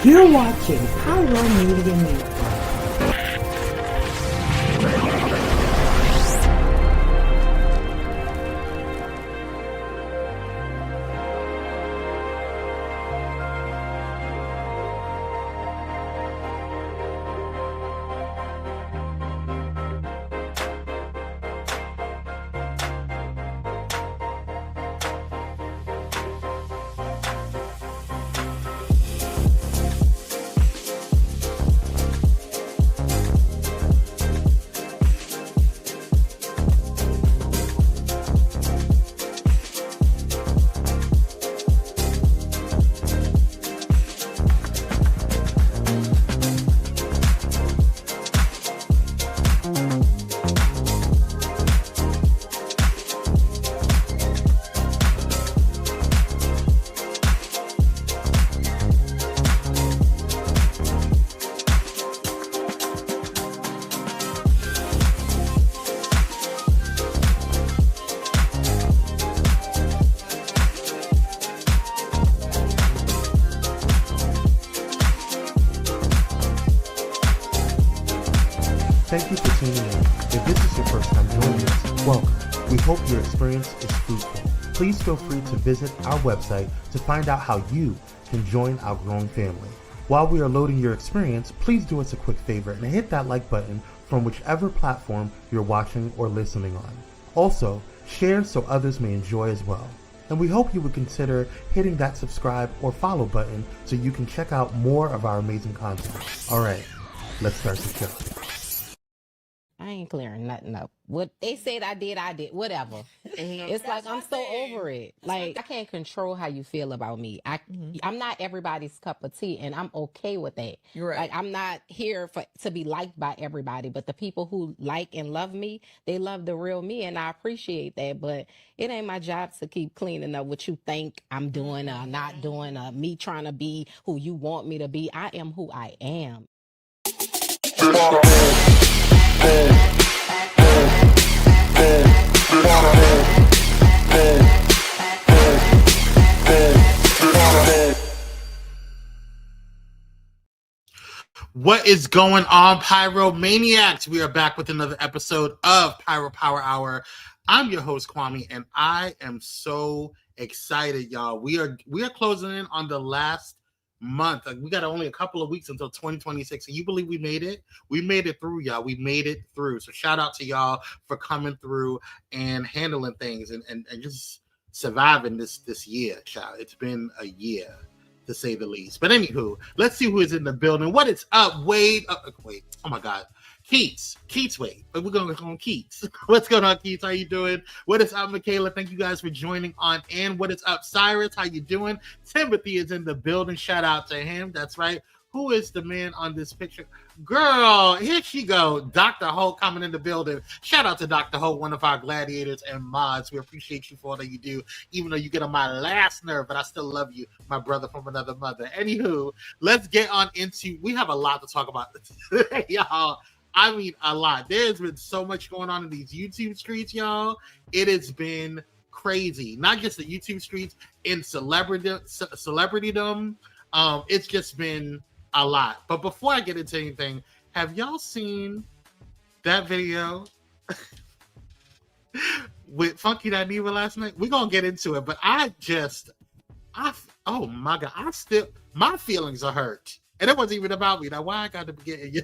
You're watching Pyro Media Network. Thank you for tuning in. If this is your first time joining us, welcome. We hope your experience is fruitful. Please feel free to visit our website to find out how you can join our growing family. While we are loading your experience, please do us a quick favor and hit that like button from whichever platform you're watching or listening on. Also, share so others may enjoy as well. And we hope you would consider hitting that subscribe or follow button so you can check out more of our amazing content. All right, let's start the show. I ain't clearing nothing up. What they said I did, whatever. It's like, I'm so over it. Like, I can't control how you feel about me. I'm not everybody's cup of tea, and I'm okay with that. You're right. Like, I'm not here to be liked by everybody, but the people who like and love me, they love the real me, and I appreciate that. But it ain't my job to keep cleaning up what you think I'm doing or not doing, or me trying to be who you want me to be. I am who I am. What is going on, Pyromaniacs? We are back with another episode of Pyro Power Hour. I'm your host, Kwame, and I am so excited, y'all. We are closing in on the last month. Like, we got only a couple of weeks until 2026. Can you believe we made it? We made it through, y'all. We made it through. So shout out to y'all for coming through and handling things and just surviving this year, child. It's been a year, to say the least. But anywho, let's see who is in the building. What is up, Wade? Wait, oh my God. Keats Wade. But we're going to go on Keats. What's going on, Keats? How you doing? What is up, Michaela? Thank you guys for joining on in. What is up, Cyrus? How you doing? Timothy is in the building. Shout out to him. That's right. Who is the man on this picture? Girl, here she go. Dr. Holt coming in the building. Shout out to Dr. Holt, one of our gladiators and mods. We appreciate you for all that you do, even though you get on my last nerve, but I still love you, my brother from another mother. Anywho, let's get on into, we have a lot to talk about today, y'all. I mean, a lot. There's been so much going on in these YouTube streets, y'all. It has been crazy. Not just the YouTube streets, in celebritydom. It's just been a lot. But before I get into anything, have y'all seen that video with Funky Dineva last night? We're gonna get into it, but oh my God, my feelings are hurt. And it wasn't even about me. Now, why I got to get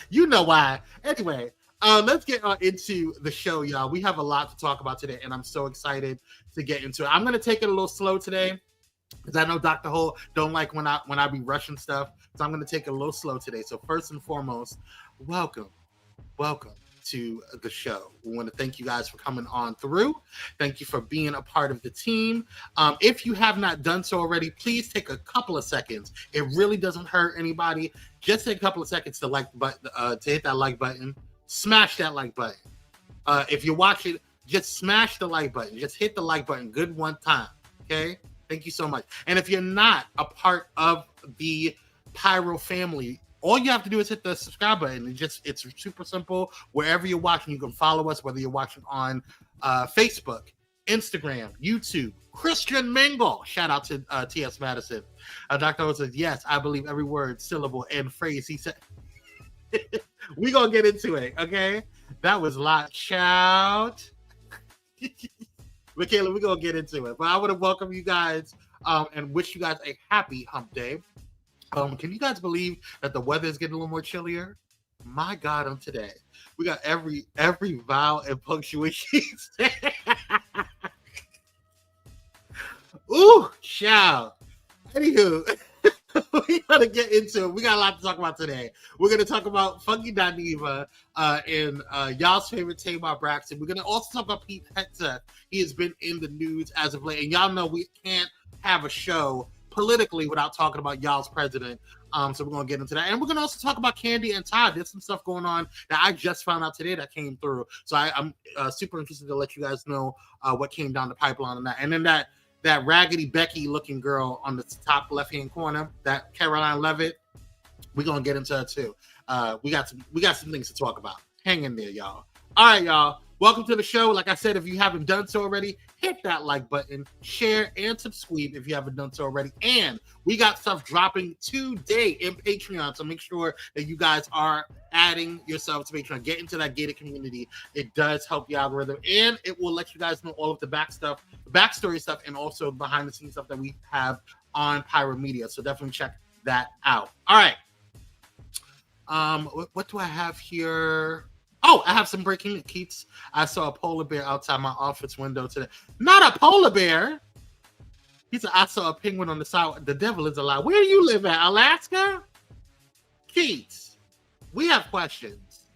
you know why. Anyway, let's get into the show, y'all. We have a lot to talk about today, and I'm so excited to get into it. I'm gonna take it a little slow today, because I know Dr. Holt don't like when I be rushing stuff. So I'm going to take it a little slow today. So first and foremost, welcome to the show. We want to thank you guys for coming on through. Thank you for being a part of the team. If you have not done so already, please take a couple of seconds. It really doesn't hurt anybody. Just take a couple of seconds to to hit that like button. Smash that like button. If you're watching, just smash the like button. Just hit the like button good one time. Okay? Thank you so much. And if you're not a part of the Pyro family, all you have to do is hit the subscribe button. It's super simple. Wherever you're watching, you can follow us, whether you're watching on Facebook, Instagram, YouTube, Christian Mingle. Shout out to T.S. Madison. Dr. O says, yes, I believe every word, syllable, and phrase he said. We gonna get into it, okay? That was a lot, shout. Michaela, we're gonna get into it. But I want to welcome you guys and wish you guys a happy hump day. Can you guys believe that the weather is getting a little more chillier? My God, on today. We got every vowel and punctuation. Ooh, shout. Anywho, we gotta get into it. We got a lot to talk about today. We're gonna talk about Funky Dineva and y'all's favorite Tamar Braxton. We're gonna also talk about Pete Hegseth. He has been in the news as of late, and y'all know we can't have a show politically without talking about y'all's president. So we're gonna get into that, and we're gonna also talk about Candy and Todd. There's some stuff going on that I just found out today that came through. So I'm super interested to let you guys know what came down the pipeline on that, and then that Raggedy Becky looking girl on the top left-hand corner, that Caroline Levitt, we're gonna get into her too. We got some things to talk about. Hang in there, y'all. All right, y'all. Welcome to the show. Like I said, if you haven't done so already, hit that like button, share, and subscribe if you haven't done so already. And we got stuff dropping today in Patreon, so make sure that you guys are adding yourself to Patreon. Get into that gated community. It does help the algorithm, and it will let you guys know all of the backstory stuff, and also behind the scenes stuff that we have on Pyro Media. So definitely check that out. All right. What do I have here? Oh, I have some breaking news, Keats. I saw a polar bear outside my office window today. Not a polar bear. He said, I saw a penguin on the side. The devil is alive. Where do you live at? Alaska? Keats, we have questions.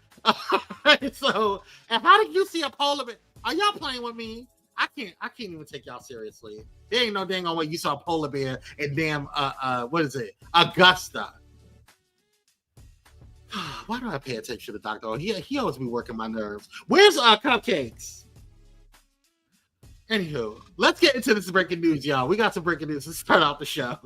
So, and how did you see a polar bear? Are y'all playing with me? I can't even take y'all seriously. There ain't no dang on way you saw a polar bear in damn what is it? Augusta. Why do I pay attention to Dr. O? He always be working my nerves. Where's Cupcakes? Anywho, let's get into this breaking news, y'all. We got some breaking news to start out the show.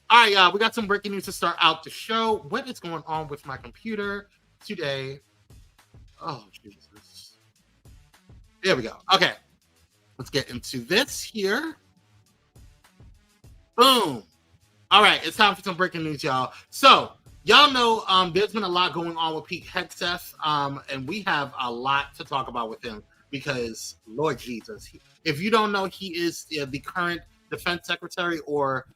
All right, y'all. We got some breaking news to start out the show. What is going on with my computer today? Oh, Jesus. There we go. Okay. Let's get into this here. Boom. All right, it's time for some breaking news, y'all. So, y'all know there's been a lot going on with Pete Hegseth, and we have a lot to talk about with him because, Lord Jesus, if you don't know, he is the current defense secretary or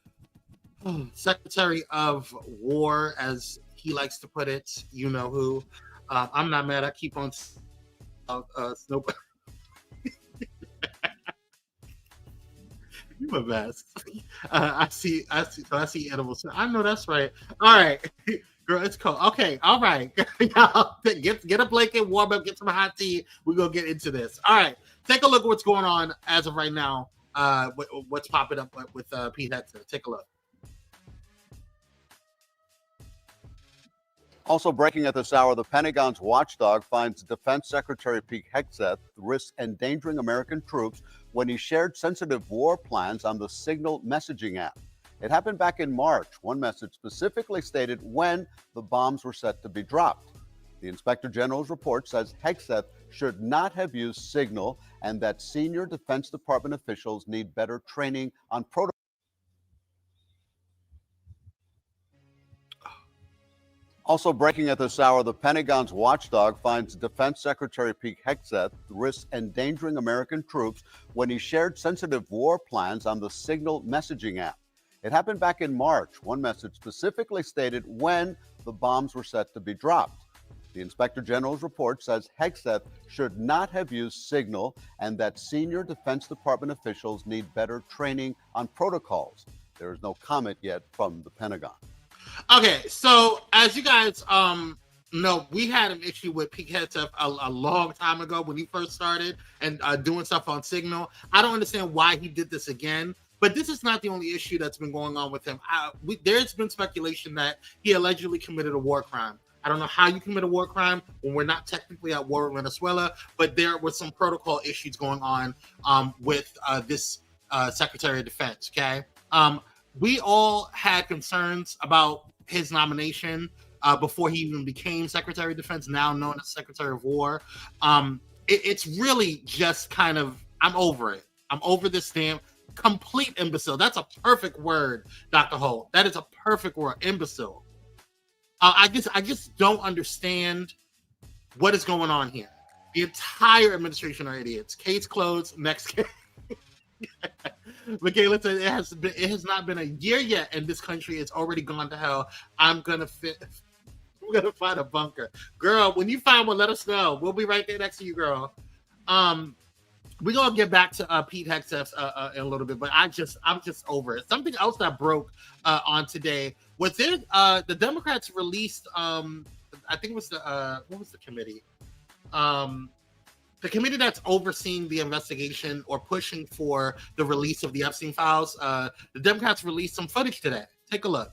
secretary of war, as he likes to put it. You know who. I'm not mad. I keep on Snoop. You a mess. I see edibles. I know that's right. All right, girl, it's cold. Okay, all right. Y'all get a blanket, warm up, get some hot tea. We're gonna get into this. All right, take a look at what's going on as of right now. What's popping up with Pete Hegseth. Take a look. Also breaking at this hour, the Pentagon's watchdog finds Defense Secretary Pete Hegseth risks endangering American troops when he shared sensitive war plans on the Signal messaging app. It happened back in March. One message specifically stated when the bombs were set to be dropped. The Inspector General's report says Hegseth should not have used Signal and that senior Defense Department officials need better training on protocol. Also breaking at this hour, the Pentagon's watchdog finds Defense Secretary Pete Hegseth risks endangering American troops when he shared sensitive war plans on the Signal messaging app. It happened back in March. One message specifically stated when the bombs were set to be dropped. The Inspector General's report says Hegseth should not have used Signal and that senior Defense Department officials need better training on protocols. There is no comment yet from the Pentagon. Okay, so as you guys know, we had an issue with Pete Hegseth a long time ago when he first started and doing stuff on Signal. I don't understand why he did this again, but this is not the only issue that's been going on with him. There's been speculation that he allegedly committed a war crime. I don't know how you commit a war crime when we're not technically at war with Venezuela, but there were some protocol issues going on with this Secretary of Defense, okay? We all had concerns about his nomination before he even became Secretary of Defense, now known as Secretary of War. It's really just kind of, I'm over it. I'm over this damn complete imbecile. That's a perfect word, Dr. Holt. That is a perfect word, imbecile. I just don't understand what is going on here. The entire administration are idiots. Case closed. Next case. Michaela said it has not been a year yet, and this country is already gone to hell. I'm gonna find a bunker, girl. When you find one, let us know. We'll be right there next to you, girl. We're gonna get back to Pete Hegseth in a little bit, but I'm just over it. Something else that broke on today was the Democrats released I think it was what was the committee? The committee that's overseeing the investigation or pushing for the release of the Epstein files. The Democrats released some footage today. Take a look.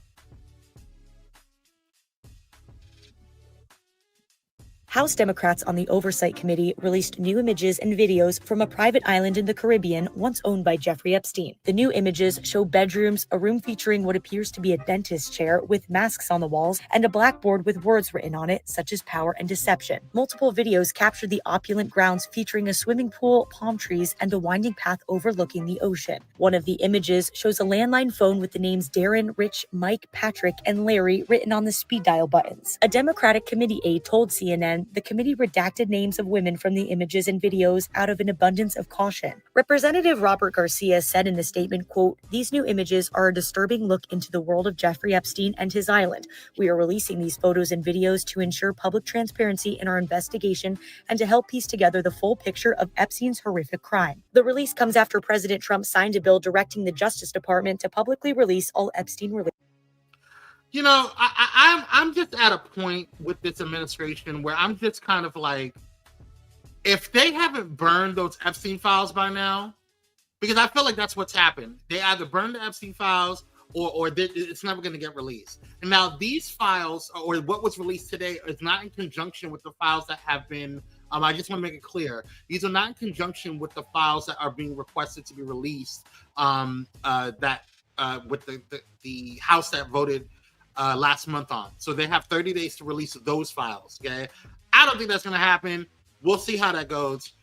House Democrats on the Oversight Committee released new images and videos from a private island in the Caribbean once owned by Jeffrey Epstein. The new images show bedrooms, a room featuring what appears to be a dentist chair with masks on the walls, and a blackboard with words written on it, such as power and deception. Multiple videos captured the opulent grounds featuring a swimming pool, palm trees, and a winding path overlooking the ocean. One of the images shows a landline phone with the names Darren, Rich, Mike, Patrick, and Larry written on the speed dial buttons. A Democratic committee aide told CNN the committee redacted names of women from the images and videos out of an abundance of caution. Representative Robert Garcia said in the statement, quote, "These new images are a disturbing look into the world of Jeffrey Epstein and his island. We are releasing these photos and videos to ensure public transparency in our investigation and to help piece together the full picture of Epstein's horrific crime." The release comes after President Trump signed a bill directing the Justice Department to publicly release all Epstein-related. You know, I'm just at a point with this administration where I'm just kind of like, if they haven't burned those Epstein files by now, because I feel like that's what's happened. They either burned the Epstein files or it's never going to get released. And now these files, or what was released today, is not in conjunction with the files that have been, I just want to make it clear, these are not in conjunction with the files that are being requested to be released with the House that voted last month on. So they have 30 days to release those files. Okay. I don't think that's going to happen. We'll see how that goes.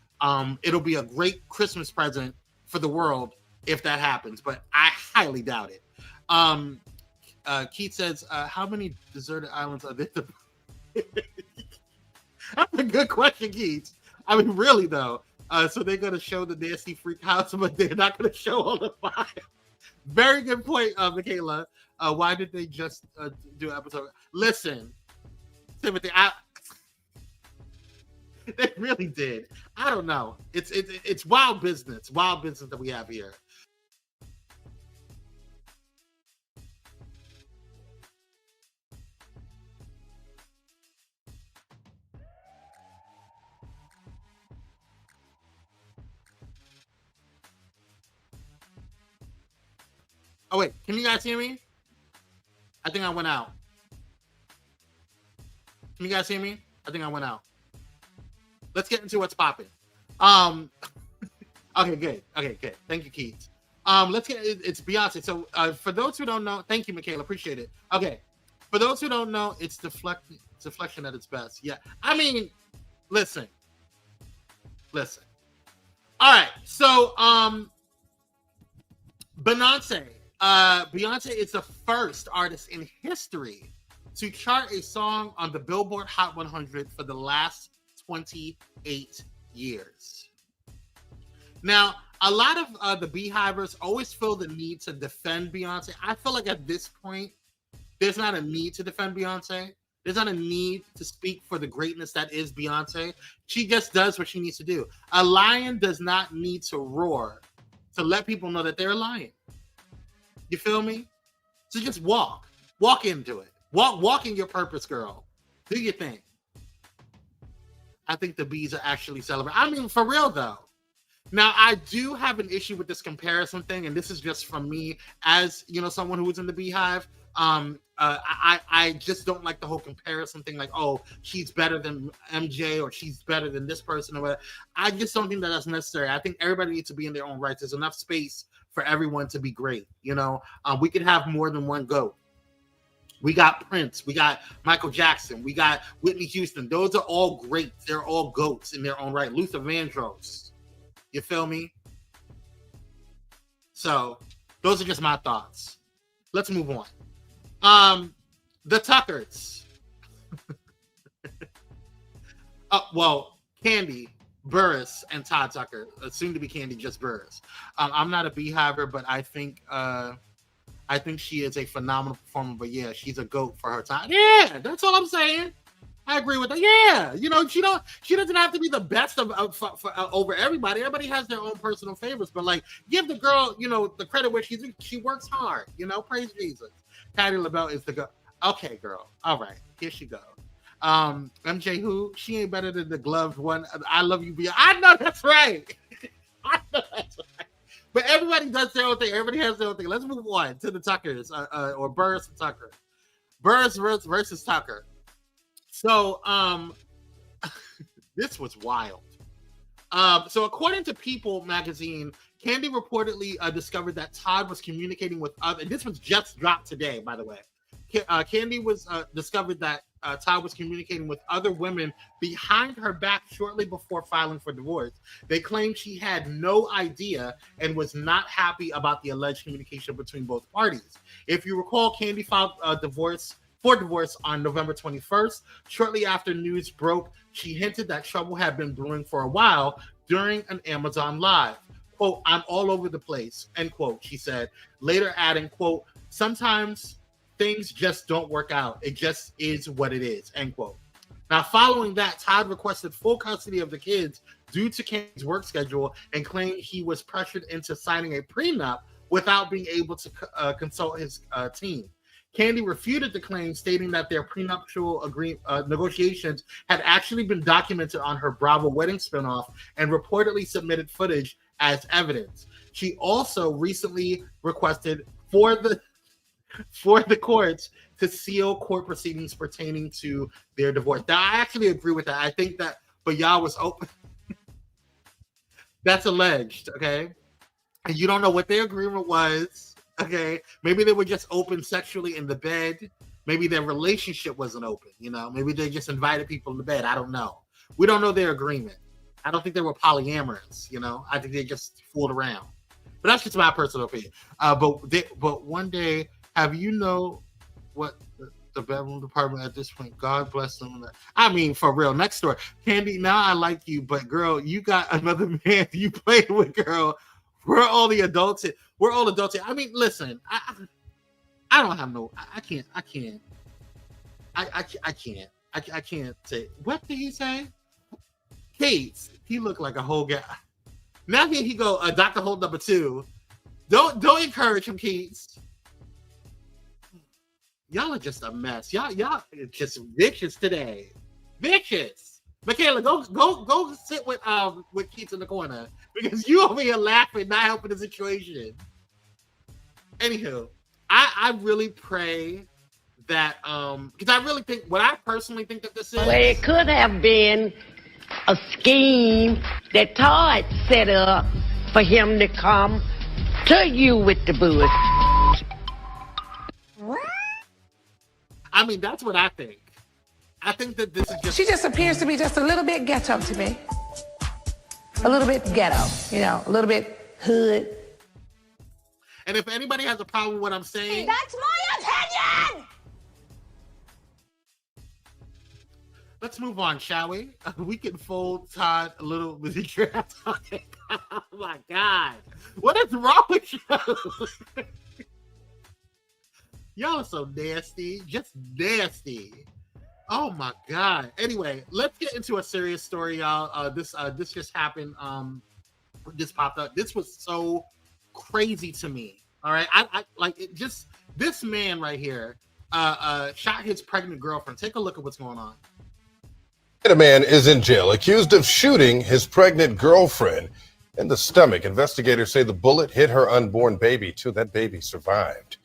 It'll be a great Christmas present for the world if that happens, but I highly doubt it. Keith says, how many deserted islands are there? That's a good question, Keith. I mean, really though. So they're going to show the nasty freak house, but they're not going to show all the files. Very good point, Michaela. Why did they just do an episode? Listen, Timothy, they really did. I don't know. It's wild business that we have here. Oh wait, can you guys hear me? I think I went out. Can you guys hear me? I think I went out. Let's get into what's popping. Okay, good. Okay, good. Thank you, Keith. Let's get it's Beyonce. So for those who don't know, thank you, Michaela. Appreciate it. Okay. For those who don't know, it's deflection at its best. Yeah. I mean, listen. All right. So Beyonce. Beyonce is the first artist in history to chart a song on the Billboard Hot 100 for the last 28 years. Now, a lot of the Beehivers always feel the need to defend Beyonce. I feel like at this point, there's not a need to defend Beyonce. There's not a need to speak for the greatness that is Beyonce. She just does what she needs to do. A lion does not need to roar to let people know that they're a lion. You feel me? So just walk into it. Walk in your purpose, girl. Do your thing. I think the bees are actually celebrating. I mean, for real though. Now, I do have an issue with this comparison thing, and this is just from me as, someone who was in the Beehive. I just don't like the whole comparison thing, like, oh, she's better than MJ or she's better than this person or whatever. I just don't think that that's necessary. I think everybody needs to be in their own rights. There's enough space for everyone to be great. We could have more than one GOAT. We got Prince. We got Michael Jackson. We got Whitney Houston. Those are all great. They're all GOATs in their own right. Luther Vandross. You feel me? So those are just my thoughts. Let's move on. The Tuckers. Well, Candy Burris and Todd Tucker, soon to be Candy just Burris. I'm not a beehiver, but I think she is a phenomenal performer. But yeah, she's a GOAT for her time. Yeah, that's all I'm saying. I agree with that. Yeah, you know, she doesn't have to be the best over everybody. Everybody has their own personal favorites, but like, give the girl, you know, the credit where she works hard. You know, praise Jesus. Patti LaBelle is the girl. Okay, girl. All right, here she goes. MJ who? She ain't better than the gloved one. I love you, Beyonce. I know that's right. I know that's right. But everybody does their own thing. Everybody has their own thing. Let's move on to the Tuckers, or Burris and Tucker. Burris versus Tucker. So, this was wild. So according to People magazine, Candy reportedly discovered that Todd was communicating with other. This was just dropped today, by the way. Candy was discovered that Todd was communicating with other women behind her back shortly before filing for divorce. They claimed she had no idea and was not happy about the alleged communication between both parties. If you recall, Candy filed divorce on November 21st. Shortly after news broke, she hinted that trouble had been brewing for a while during an Amazon Live. Quote, "I'm all over the place," end quote, she said, later adding, quote, "Sometimes things just don't work out. It just is what it is," end quote. Now, following that, Todd requested full custody of the kids due to Candy's work schedule and claimed he was pressured into signing a prenup without being able to consult his team. Candy refuted the claim, stating that their prenuptial negotiations had actually been documented on her Bravo wedding spinoff and reportedly submitted footage as evidence. She also recently requested for the courts to seal court proceedings pertaining to their divorce. Now, I actually agree with that. I think that Bayah was open. That's alleged, okay? And you don't know what their agreement was. Okay, maybe they were just open sexually in the bed. Maybe their relationship wasn't open, you know. Maybe they just invited people to bed. I don't know. We don't know their agreement. I don't think they were polyamorous, you know. I think they just fooled around. But that's just my personal opinion. But one day, have you know what the bedroom department at this point? God bless them. I mean, for real. Next story, Candy. Now I like you, but girl, you got another man you played with, girl. We're all the adults. We're all adults. I mean, listen, I don't have no. I can't say. What did he say? Kate, he looked like a whole guy. Now here he go, Dr. Holt number 2. Don't encourage him, Keats. Y'all are just a mess. Y'all are just vicious today. Vicious. Michaela, go sit with Keats in the corner because you over here laughing, not helping the situation. Anywho, I really pray that because I really think what I personally think that this is. Well, it could have been a scheme that Todd set up for him to come to you with the bush. I mean, that's what I think. I think that this is just... She just appears to be just a little bit ghetto to me. A little bit ghetto, you know, a little bit hood. And if anybody has a problem with what I'm saying... That's my opinion! Let's move on, shall we? We can fold Todd a little with the draft. Oh my God. What is wrong with you? Y'all are so nasty. Just nasty. Oh my God. Anyway, let's get into a serious story, y'all. This just happened. This popped up. This was so crazy to me. All right. I like it. Just this man right here shot his pregnant girlfriend. Take a look at what's going on. A man is in jail accused of shooting his pregnant girlfriend in the stomach. Investigators say the bullet hit her unborn baby too. That baby survived.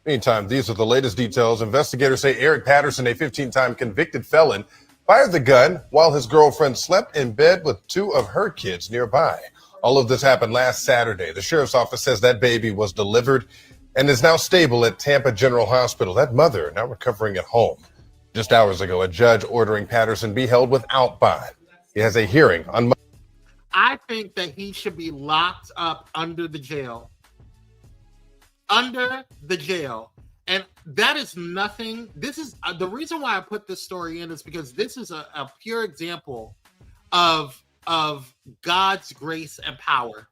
Meantime, these are the latest details. Investigators say Eric Patterson, a 15-time convicted felon, fired the gun while his girlfriend slept in bed with 2 of her kids nearby. All of this happened last Saturday. The sheriff's office says that baby was delivered and is now stable at Tampa General Hospital. That mother now recovering at home. Just hours ago, a judge ordering Patterson be held without bond. He has a hearing on Monday. I think that he should be locked up under the jail. Under the jail. And that is nothing. This is the reason why I put this story in is because this is a pure example of God's grace and power.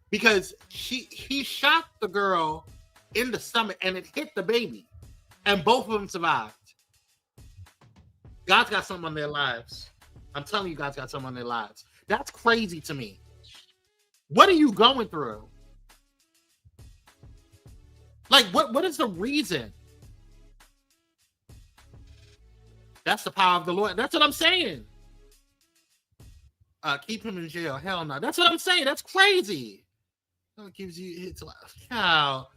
Because he shot the girl in the stomach and it hit the baby. And both of them survived. God's got something on their lives. I'm telling you, God's got something on their lives. That's crazy to me. What are you going through? Like, what is the reason? That's the power of the Lord. That's what I'm saying. Keep him in jail. Hell no. That's what I'm saying. That's crazy. It gives you hits life. How?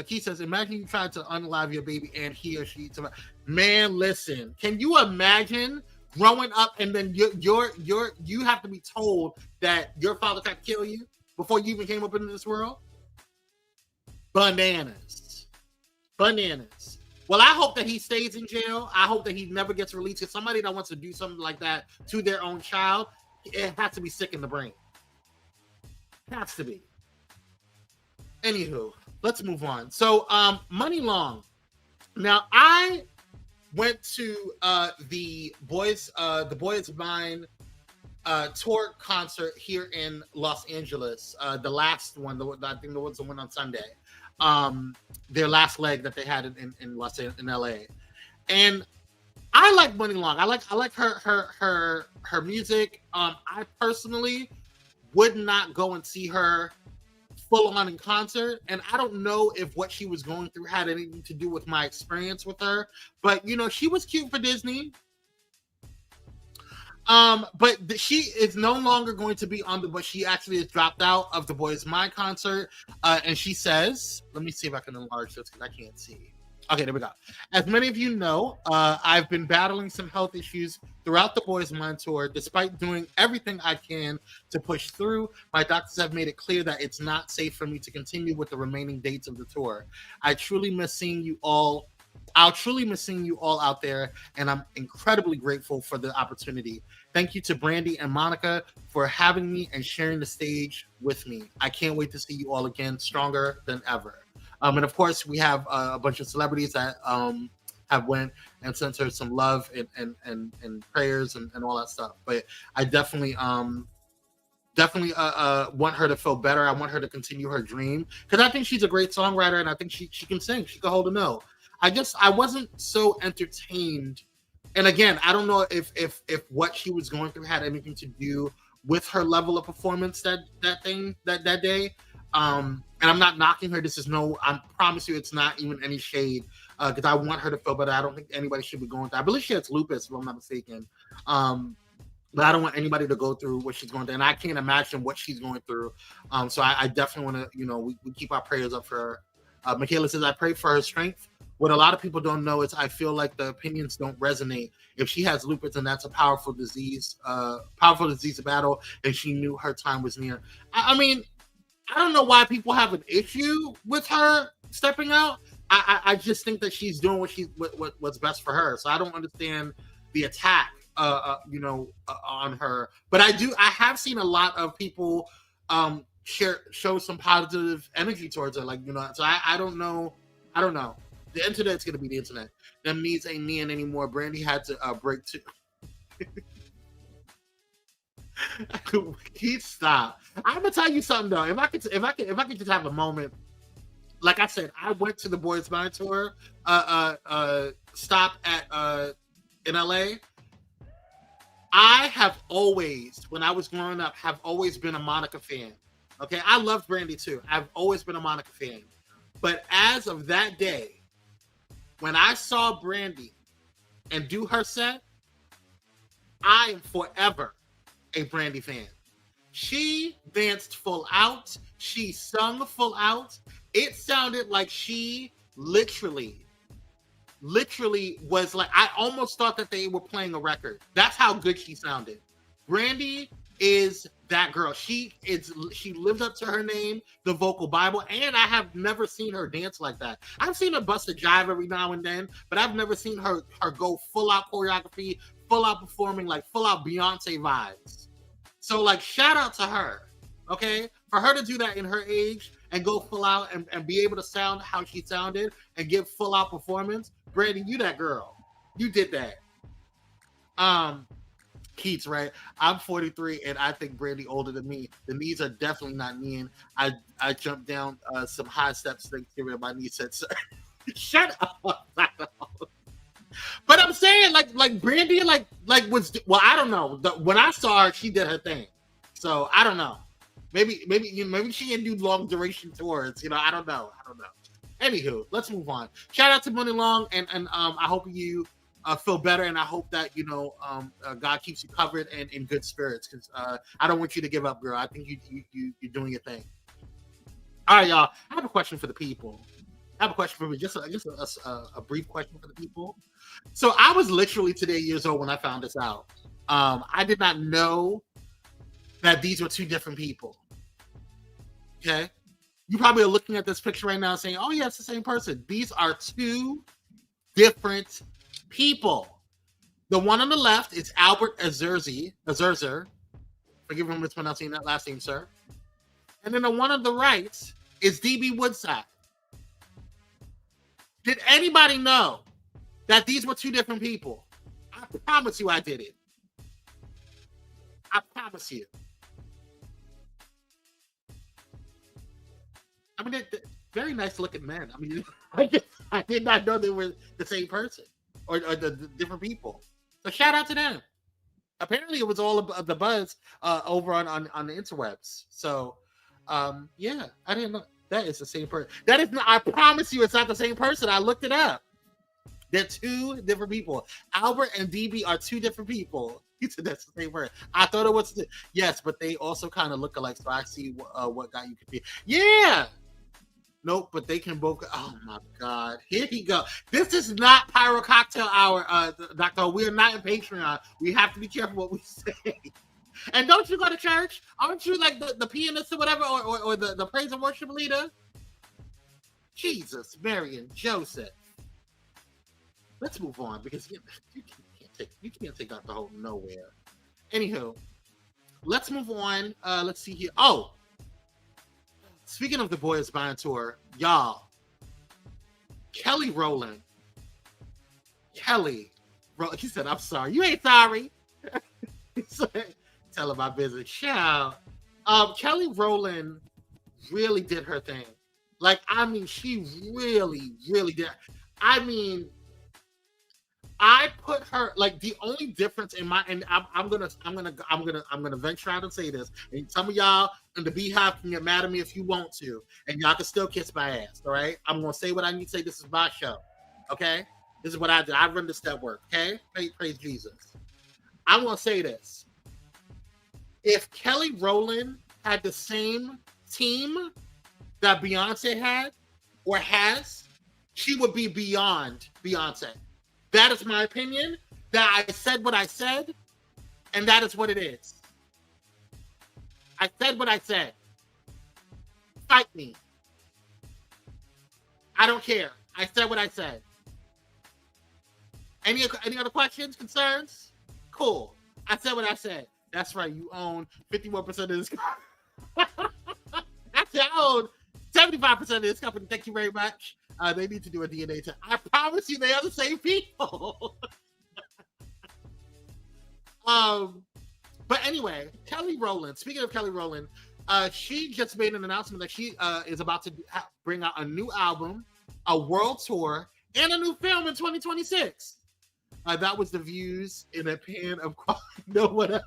Keith says, imagine you tried to unalive your baby and he or she survived. Man, listen. Can you imagine growing up and then you have to be told that your father tried to kill you before you even came up into this world? Bananas. Well, I hope that he stays in jail. I hope that he never gets released. If somebody that wants to do something like that to their own child, it has to be sick in the brain. It has to be. Anywho, let's move on. So, Money Long. Now, I went to the Boys of Mine tour concert here in Los Angeles. The last one, I think there was the one on Sunday. Their last leg that they had in LA, and I like Money Long. I like her music. I personally would not go and see her full on in concert, and I don't know if what she was going through had anything to do with my experience with her. But she was cute for Disney. But she is no longer going to be on but she actually has dropped out of the Boys Mine concert. And she says, let me see if I can enlarge this because I can't see. Okay, there we go. As many of you know, I've been battling some health issues throughout the Boys Mine tour. Despite doing everything I can to push through, my doctors have made it clear that it's not safe for me to continue with the remaining dates of the tour. I'll truly miss seeing you all out there, and I'm incredibly grateful for the opportunity. Thank you to Brandy and Monica for having me and sharing the stage with me. I can't wait to see you all again, stronger than ever. And of course, we have a bunch of celebrities that have went and sent her some love and prayers and all that stuff. But I definitely want her to feel better. I want her to continue her dream because I think she's a great songwriter and I think she can sing. She can hold a note. I wasn't so entertained. And again, I don't know if what she was going through had anything to do with her level of performance that day. And I'm not knocking her. I promise you it's not even any shade because I want her to feel better. I don't think anybody should be going through. I believe she has lupus, if I'm not mistaken. But I don't want anybody to go through what she's going through. And I can't imagine what she's going through. So I definitely want to, we keep our prayers up for her. Michaela says, I pray for her strength. What a lot of people don't know is I feel like the opinions don't resonate. If she has lupus and that's a powerful disease to battle, and she knew her time was near. I mean, I don't know why people have an issue with her stepping out. I just think that she's doing what's best for her. So I don't understand the attack, on her. But I have seen a lot of people show some positive energy towards her, So I don't know. The internet's gonna be the internet. Them knees ain't kneeing anymore. Brandy had to break too. Keith, stop. I'm gonna tell you something though. If I could just have a moment. Like I said, I went to the Boys Mine tour. Stop at in LA. I have always, when I was growing up, have always been a Monica fan. Okay, I loved Brandy too. I've always been a Monica fan. But as of that day, when I saw Brandy and do her set, I am forever a Brandy fan. She danced full out. She sung full out. It sounded like she literally was like, I almost thought that they were playing a record. That's how good she sounded. Brandy is that girl. She lived up to her name, the vocal Bible, and I have never seen her dance like that. I've seen her bust a jive every now and then, but I've never seen her go full out choreography, full out performing, like full out Beyonce vibes. So like shout out to her. Okay, for her to do that in her age and go full out and be able to sound how she sounded and give full out performance, Brandy, you that girl. You did that. Keats, right? I'm 43 and I think Brandy older than me. The knees are definitely not mean. I jumped down some high steps Thanksgiving and my knee said, sir. Shut up. But I'm saying like Brandy was, well, I don't know. When I saw her, she did her thing. So I don't know. Maybe she didn't do long duration tours. I don't know. Anywho, let's move on. Shout out to Money Long, and I hope you feel better, and I hope that God keeps you covered and in good spirits, because I don't want you to give up, girl. I think you're doing your thing. All right, y'all. I have a question for the people. Just a brief question for the people. So I was literally today years old when I found this out. I did not know that these were two different people. Okay? You probably are looking at this picture right now saying, oh yeah, it's the same person. These are two different people. The one on the left is Albert Azurzer. Forgive me for mispronouncing that last name, sir. And then the one on the right is DB Woodside. Did anybody know that these were two different people? I promise you I did it. I promise you. I mean, they're very nice looking men. I mean, I did not know they were the same person or the different people. So shout out to them. Apparently, it was all of the buzz over on the interwebs. So, yeah, I didn't know that is the same person. That is not. I promise you, it's not the same person. I looked it up. They're two different people. Albert and DB are two different people. He said that's the same person. I thought it was yes, but they also kind of look alike. So I see what guy you could be. Yeah. Nope, but they can both. Oh my God! Here he go. This is not Pyro Cocktail Hour, Doctor. We are not in Patreon. We have to be careful what we say. And don't you go to church? Aren't you like the pianist or whatever, or the praise and worship leader? Jesus, Mary, and Joseph. Let's move on because you can't take Dr. Hope nowhere. Anywho, let's move on. Let's see here. Oh. Speaking of the Boy Is Mine tour, y'all, Kelly Rowland. He said, I'm sorry. You ain't sorry. He said, tell him my business. Shout. Kelly Rowland really did her thing. Like, I mean, she really, really did. I mean, I put her like the only difference in my, and I'm gonna venture out and say this, and some of y'all in the Beehive can get mad at me if you want to, and y'all can still kiss my ass. All right, I'm gonna say what I need to say. This is my show. Okay, this is what I do. I run this network. Okay, praise Jesus. I'm gonna say this. If Kelly Rowland had the same team that Beyonce had or has, she would be beyond Beyonce. That is my opinion. That I said what I said, and that is what it is. I said what I said. Fight me. I don't care. I said what I said. Any other questions, concerns? Cool. I said what I said. That's right. You own 51% of this company. Actually, I own 75% of this company. Thank you very much. They need to do a DNA test. I promise you they are the same people. But anyway, Kelly Rowland. Speaking of Kelly Rowland, she just made an announcement that she is about to bring out a new album, a world tour, and a new film in 2026. That was the views in a pan of no one else.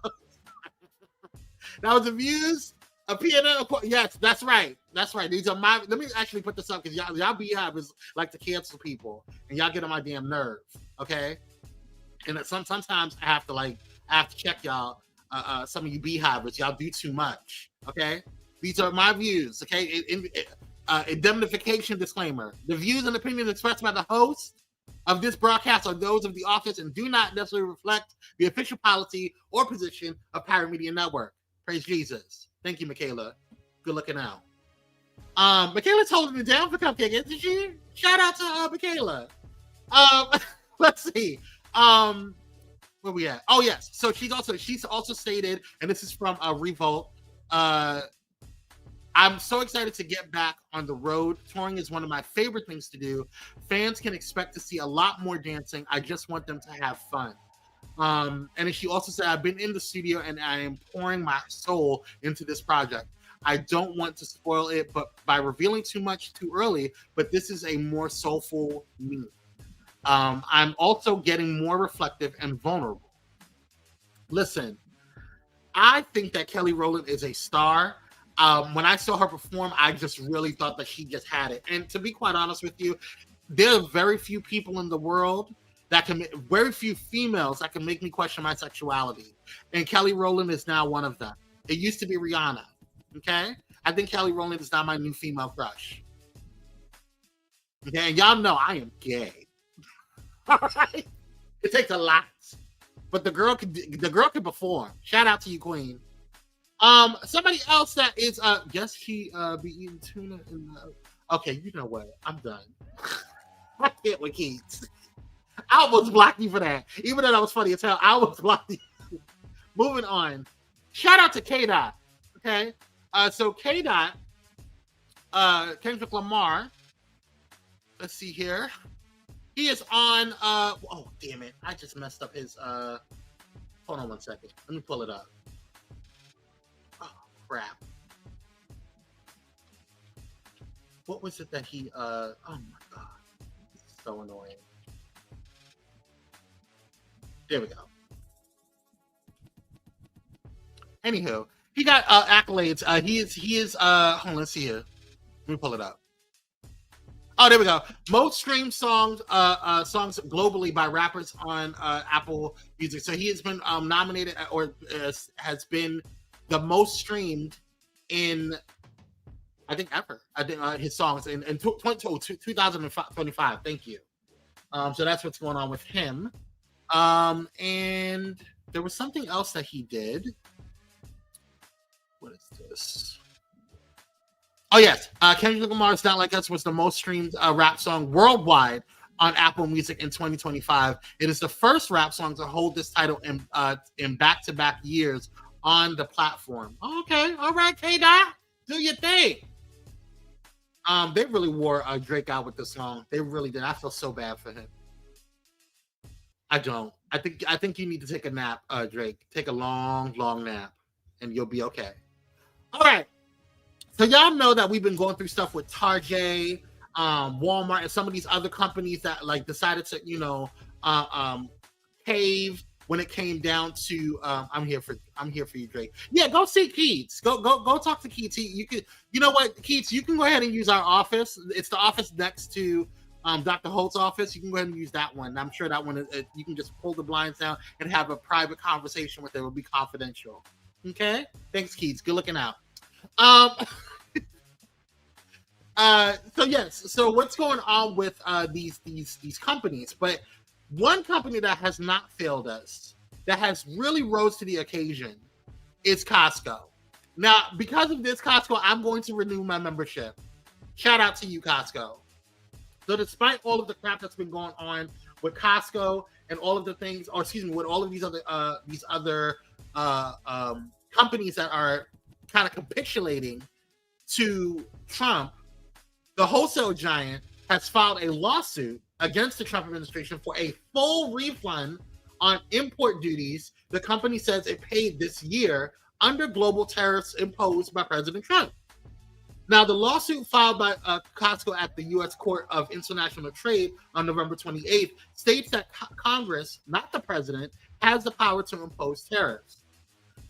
That was the views. A piano, yes, that's right. That's right. These are my. Let me actually put this up because y'all Beehive is like to cancel people, and y'all get on my damn nerve. Okay, and sometimes I have to check y'all. Some of you Beehivers, y'all do too much. Okay, these are my views. Okay, indemnification disclaimer: the views and opinions expressed by the host of this broadcast are those of the office and do not necessarily reflect the official policy or position of Pyro Media Network. Praise Jesus. Thank you, Michaela. Good looking out. Michaela's holding it down for Cupcake, isn't she? Shout out to Michaela. Let's see. Where we at? Oh yes. So she's also stated, and this is from Revolt. I'm so excited to get back on the road. Touring is one of my favorite things to do. Fans can expect to see a lot more dancing. I just want them to have fun. And then she also said, I've been in the studio and I am pouring my soul into this project. I don't want to spoil it, but by revealing too much too early, but this is a more soulful me. I'm also getting more reflective and vulnerable. Listen, I think that Kelly Rowland is a star. When I saw her perform, I just really thought that she just had it. And to be quite honest with you, there are very few people in the world very few females that can make me question my sexuality. And Kelly Rowland is now one of them. It used to be Rihanna. Okay? I think Kelly Rowland is now my new female crush. Okay, and y'all know I am gay. All right? It takes a lot. But the girl can perform. Shout out to you, Queen. Somebody else that is guess she be eating tuna in the okay, you know what? I'm done. I can't with kids. I almost blocked you for that. Even though that was funny as hell, I almost blocked you. Moving on. Shout out to K-Dot. Okay. So K-Dot, Kendrick Lamar. Let's see here. He is on oh damn it. I just messed up his hold on one second. Let me pull it up. Oh crap. What was it that he oh my god. It's so annoying. There we go. Anywho, he got accolades. He is hold on, let's see here. Let me pull it up. Oh, there we go. Most streamed songs globally by rappers on Apple Music. So he has been nominated or has been the most streamed in I think ever. I think his songs in 2025. Thank you. So that's what's going on with him. And there was something else that he did. What is this? Oh, yes. Kendrick Lamar's Not Like Us was the most streamed rap song worldwide on Apple Music in 2025. It is the first rap song to hold this title in back-to-back years on the platform. Okay. All right, K-Dot. Do your thing. They really wore Drake out with this song. They really did. I feel so bad for him. I don't. I think you need to take a nap, Drake. Take a long, long nap, and you'll be okay. All right. So y'all know that we've been going through stuff with Target, Walmart, and some of these other companies that like decided to, cave when it came down to. I'm here for you, Drake. Yeah, go see Keats. Go talk to Keats. You know what, Keats? You can go ahead and use our office. It's the office next to. Dr. Holt's office, you can go ahead and use that one. I'm sure that one, you can just pull the blinds down and have a private conversation with it. It will be confidential. Okay? Thanks, Keats. Good looking out. So yes. So what's going on with these companies? But one company that has not failed us, that has really rose to the occasion, is Costco. Now, because of this, Costco, I'm going to renew my membership. Shout out to you, Costco. So despite all of the crap that's been going on with Costco and all of the things, or excuse me, with all of these other companies that are kind of capitulating to Trump, the wholesale giant has filed a lawsuit against the Trump administration for a full refund on import duties the company says it paid this year under global tariffs imposed by President Trump. Now, the lawsuit filed by Costco at the U.S. Court of International Trade on November 28th states that Congress, not the president, has the power to impose tariffs.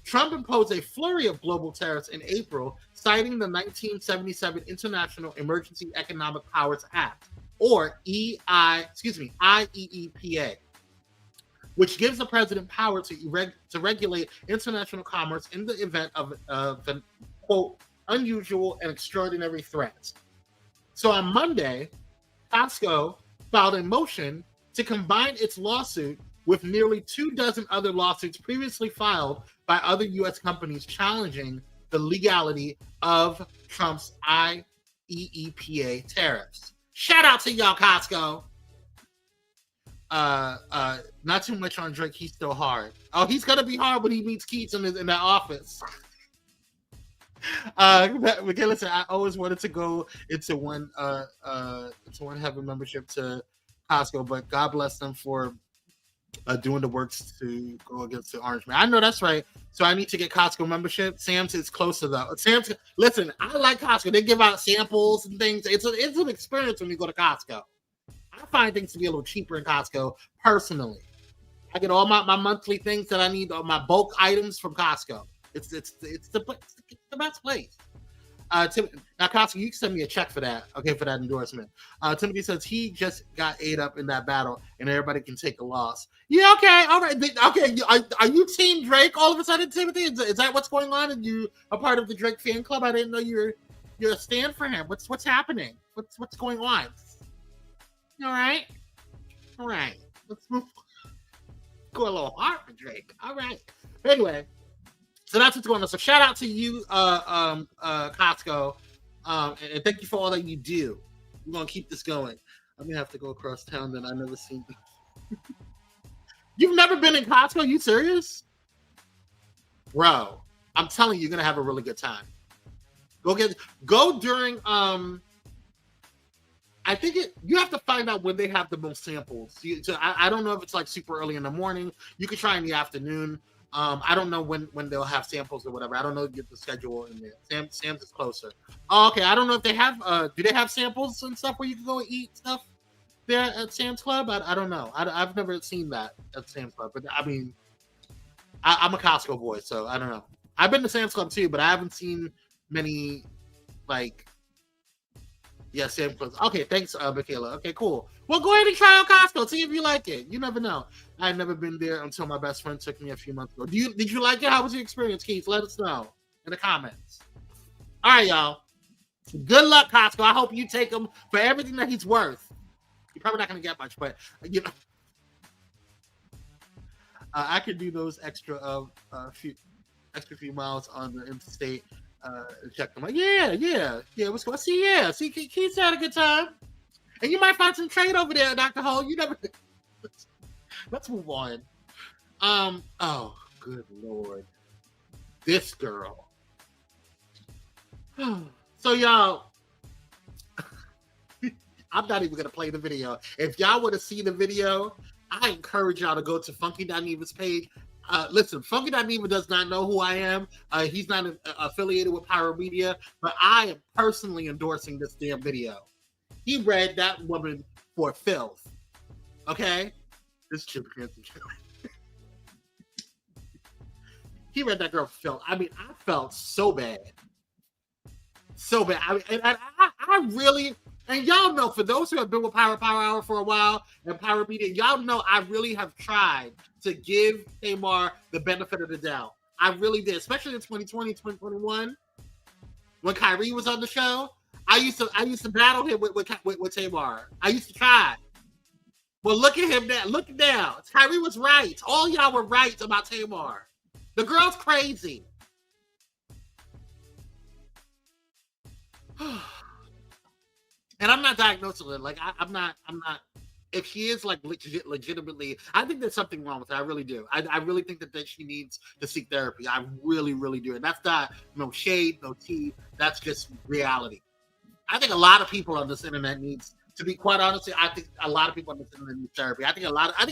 Trump imposed a flurry of global tariffs in April, citing the 1977 International Emergency Economic Powers Act, or IEEPA, which gives the president power to regulate international commerce in the event of an, quote, unusual and extraordinary threats. So on Monday, Costco filed a motion to combine its lawsuit with nearly 24 other lawsuits previously filed by other U.S. companies challenging the legality of Trump's IEEPA tariffs. Shout out to y'all, Costco. Not too much on Drake. He's still hard. Oh, he's gonna be hard when he meets Keats in that office. Okay, listen. I always wanted to go into one heaven membership to Costco, but God bless them for doing the works to go against the Orange Man. I know that's right. So I need to get Costco membership. Sam's is closer though. Sam's, listen, I like Costco. They give out samples and things. It's an experience when you go to Costco. I find things to be a little cheaper in Costco personally. I get all my monthly things that I need, all my bulk items from Costco. It's the best place. Now, Costco, you can send me a check for that, okay, for that endorsement. Timothy says he just got ate up in that battle, and everybody can take a loss. Yeah, okay, all right. Okay, are you Team Drake all of a sudden, Timothy? Is that what's going on? And you a part of the Drake fan club? I didn't know you're a stand for him. What's happening? What's going on? All right. Let's move. Go a little hard for Drake. All right. Anyway. So that's what's going on. So shout out to you, Costco, and thank you for all that you do. We're gonna keep this going. I'm gonna have to go across town. Then I've never seen. You've never been in Costco? You serious, bro? I'm telling you, you're gonna have a really good time. Go during. I think you have to find out when they have the most samples. So I don't know if it's like super early in the morning. You could try in the afternoon. I don't know when they'll have samples or whatever. I don't know the schedule in there. Sam's is closer. Oh, okay. I don't know if they have. Do they have samples and stuff where you can go and eat stuff there at Sam's Club? I don't know. I've never seen that at Sam's Club. But I mean, I'm a Costco boy, so I don't know. I've been to Sam's Club too, but I haven't seen many like. Yeah, Sam's Club. Okay, thanks, Michaela. Okay, cool. Well, go ahead and try out Costco. See if you like it. You never know. I had never been there until my best friend took me a few months ago. Did you like it? How was your experience, Keith? Let us know in the comments. All right, y'all. Good luck, Costco. I hope you take him for everything that he's worth. You're probably not going to get much, but you know, I could do those extra few miles on the interstate. Check them out. Yeah. What's going on? See, Keith's had a good time. And you might find some trade over there, Dr. Ho. You never. Let's move on. Oh, good Lord. This girl. So, y'all, I'm not even going to play the video. If y'all want to see the video, I encourage y'all to go to Funky.Neva's page. Listen, Funky.Neva does not know who I am. He's not affiliated with Pyro Media, but I am personally endorsing this damn video. He read that woman for filth. Okay? This chip cancer. He read that girl for filth. I mean, I felt so bad. So bad. I really, and y'all know, for those who have been with Pyro Power Hour for a while and Pyro Media, y'all know I really have tried to give Tamar the benefit of the doubt. I really did, especially in 2020, 2021, when Kyrie was on the show. I used to battle him with Tamar. I used to try. Well, look at him now. Look now. Kyrie was right. All y'all were right about Tamar. The girl's crazy. And I'm not diagnosing her. Like I'm not. If she is like legitimately, I think there's something wrong with her. I really do. I really think that she needs to seek therapy. I really, really do. And that's not no shade, no tea. That's just reality. I think a lot of people on this internet needs, to be quite honest, I think a lot of people on this internet need therapy. I think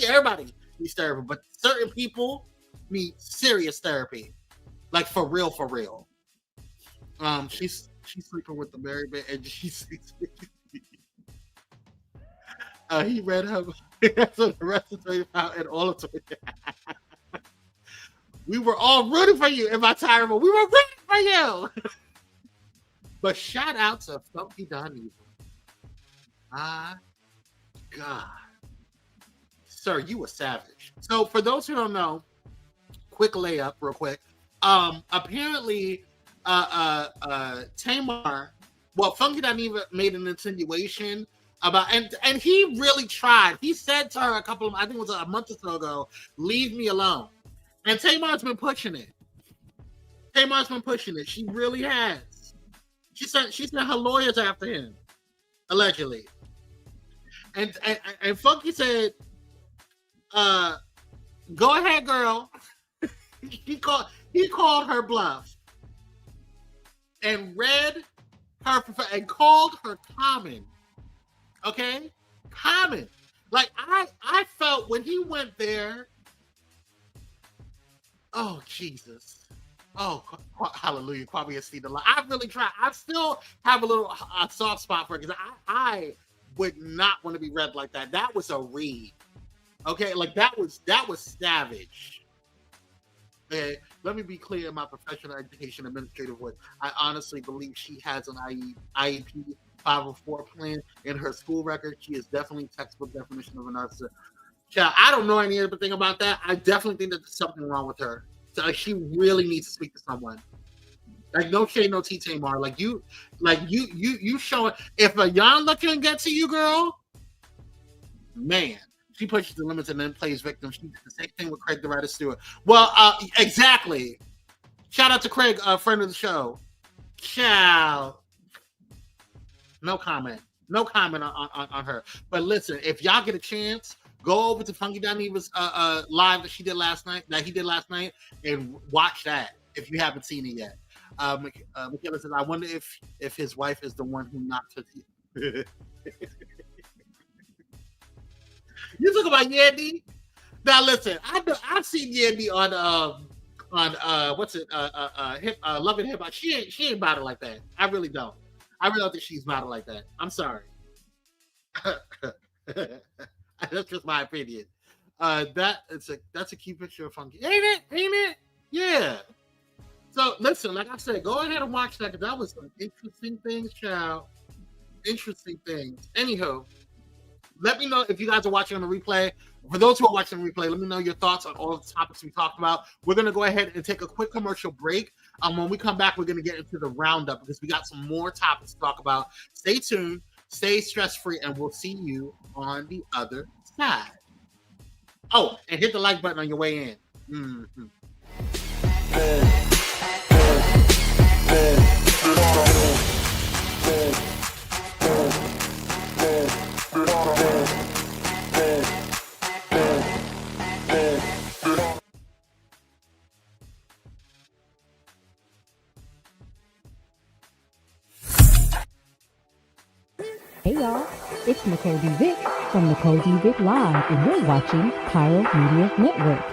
everybody needs therapy, but certain people need serious therapy, like for real. She's sleeping with the married man, and she's. He read her so the rest of 25 and all of 20. We were all rooting for you in my time. We were rooting for you. But shout out to Funky.Neva. My God. Sir, you a savage. So for those who don't know, quick layup real quick. Apparently Tamar, well, Funky.Neva made an insinuation about and he really tried. He said to her I think it was a month or so ago, leave me alone. And Tamar's been pushing it. She really has. She sent her lawyers after him, allegedly. And Funky said, go ahead, girl. he called her bluff and read her and called her common. Okay? Common. Like I felt when he went there. Oh, Jesus. Oh, hallelujah. Kwame has seen the light. I really tried. I still have a soft spot for it because I would not want to be read like that. That was a read. Okay, like that was savage. Okay, let me be clear in my professional education administrative work. I honestly believe she has an IEP 504 plan in her school record. She is definitely textbook definition of a narcissist. Child, I don't know anything about that. I definitely think that there's something wrong with her. So she really needs to speak to someone. Like no shade, no tea, Tamar. Like you showing. If a Yonda can get to you, girl, man, she pushes the limits and then plays victim. She did the same thing with Craig the Writer Stewart. Well, exactly. Shout out to Craig, a friend of the show. Child. No comment. No comment on her. But listen, if y'all get a chance, go over to Funky Dineva's live that he did last night, and watch that if you haven't seen it yet. Michaela says, I wonder if his wife is the one who knocked her teeth. You talk about Yandy? Now listen, I've seen Yandy on what's it? Love and Hip Hop. She ain't about it like that. I really don't. I really don't think she's about it like that. I'm sorry. That's just my opinion. That's a cute picture of Funky. Ain't it? Yeah. So listen, like I said, go ahead and watch that because that was some interesting things, child. Interesting things. Anyhow, let me know if you guys are watching on the replay. For those who are watching the replay, let me know your thoughts on all of the topics we talked about. We're going to go ahead and take a quick commercial break. When we come back, we're going to get into the roundup because we got some more topics to talk about. Stay tuned, stay stress-free, and we'll see you on the other side. Oh, and hit the like button on your way in. Mm-hmm. Hey y'all, it's Nicole D. Vick from Nicole D. Vick Live, and you're watching Pyro Media Network.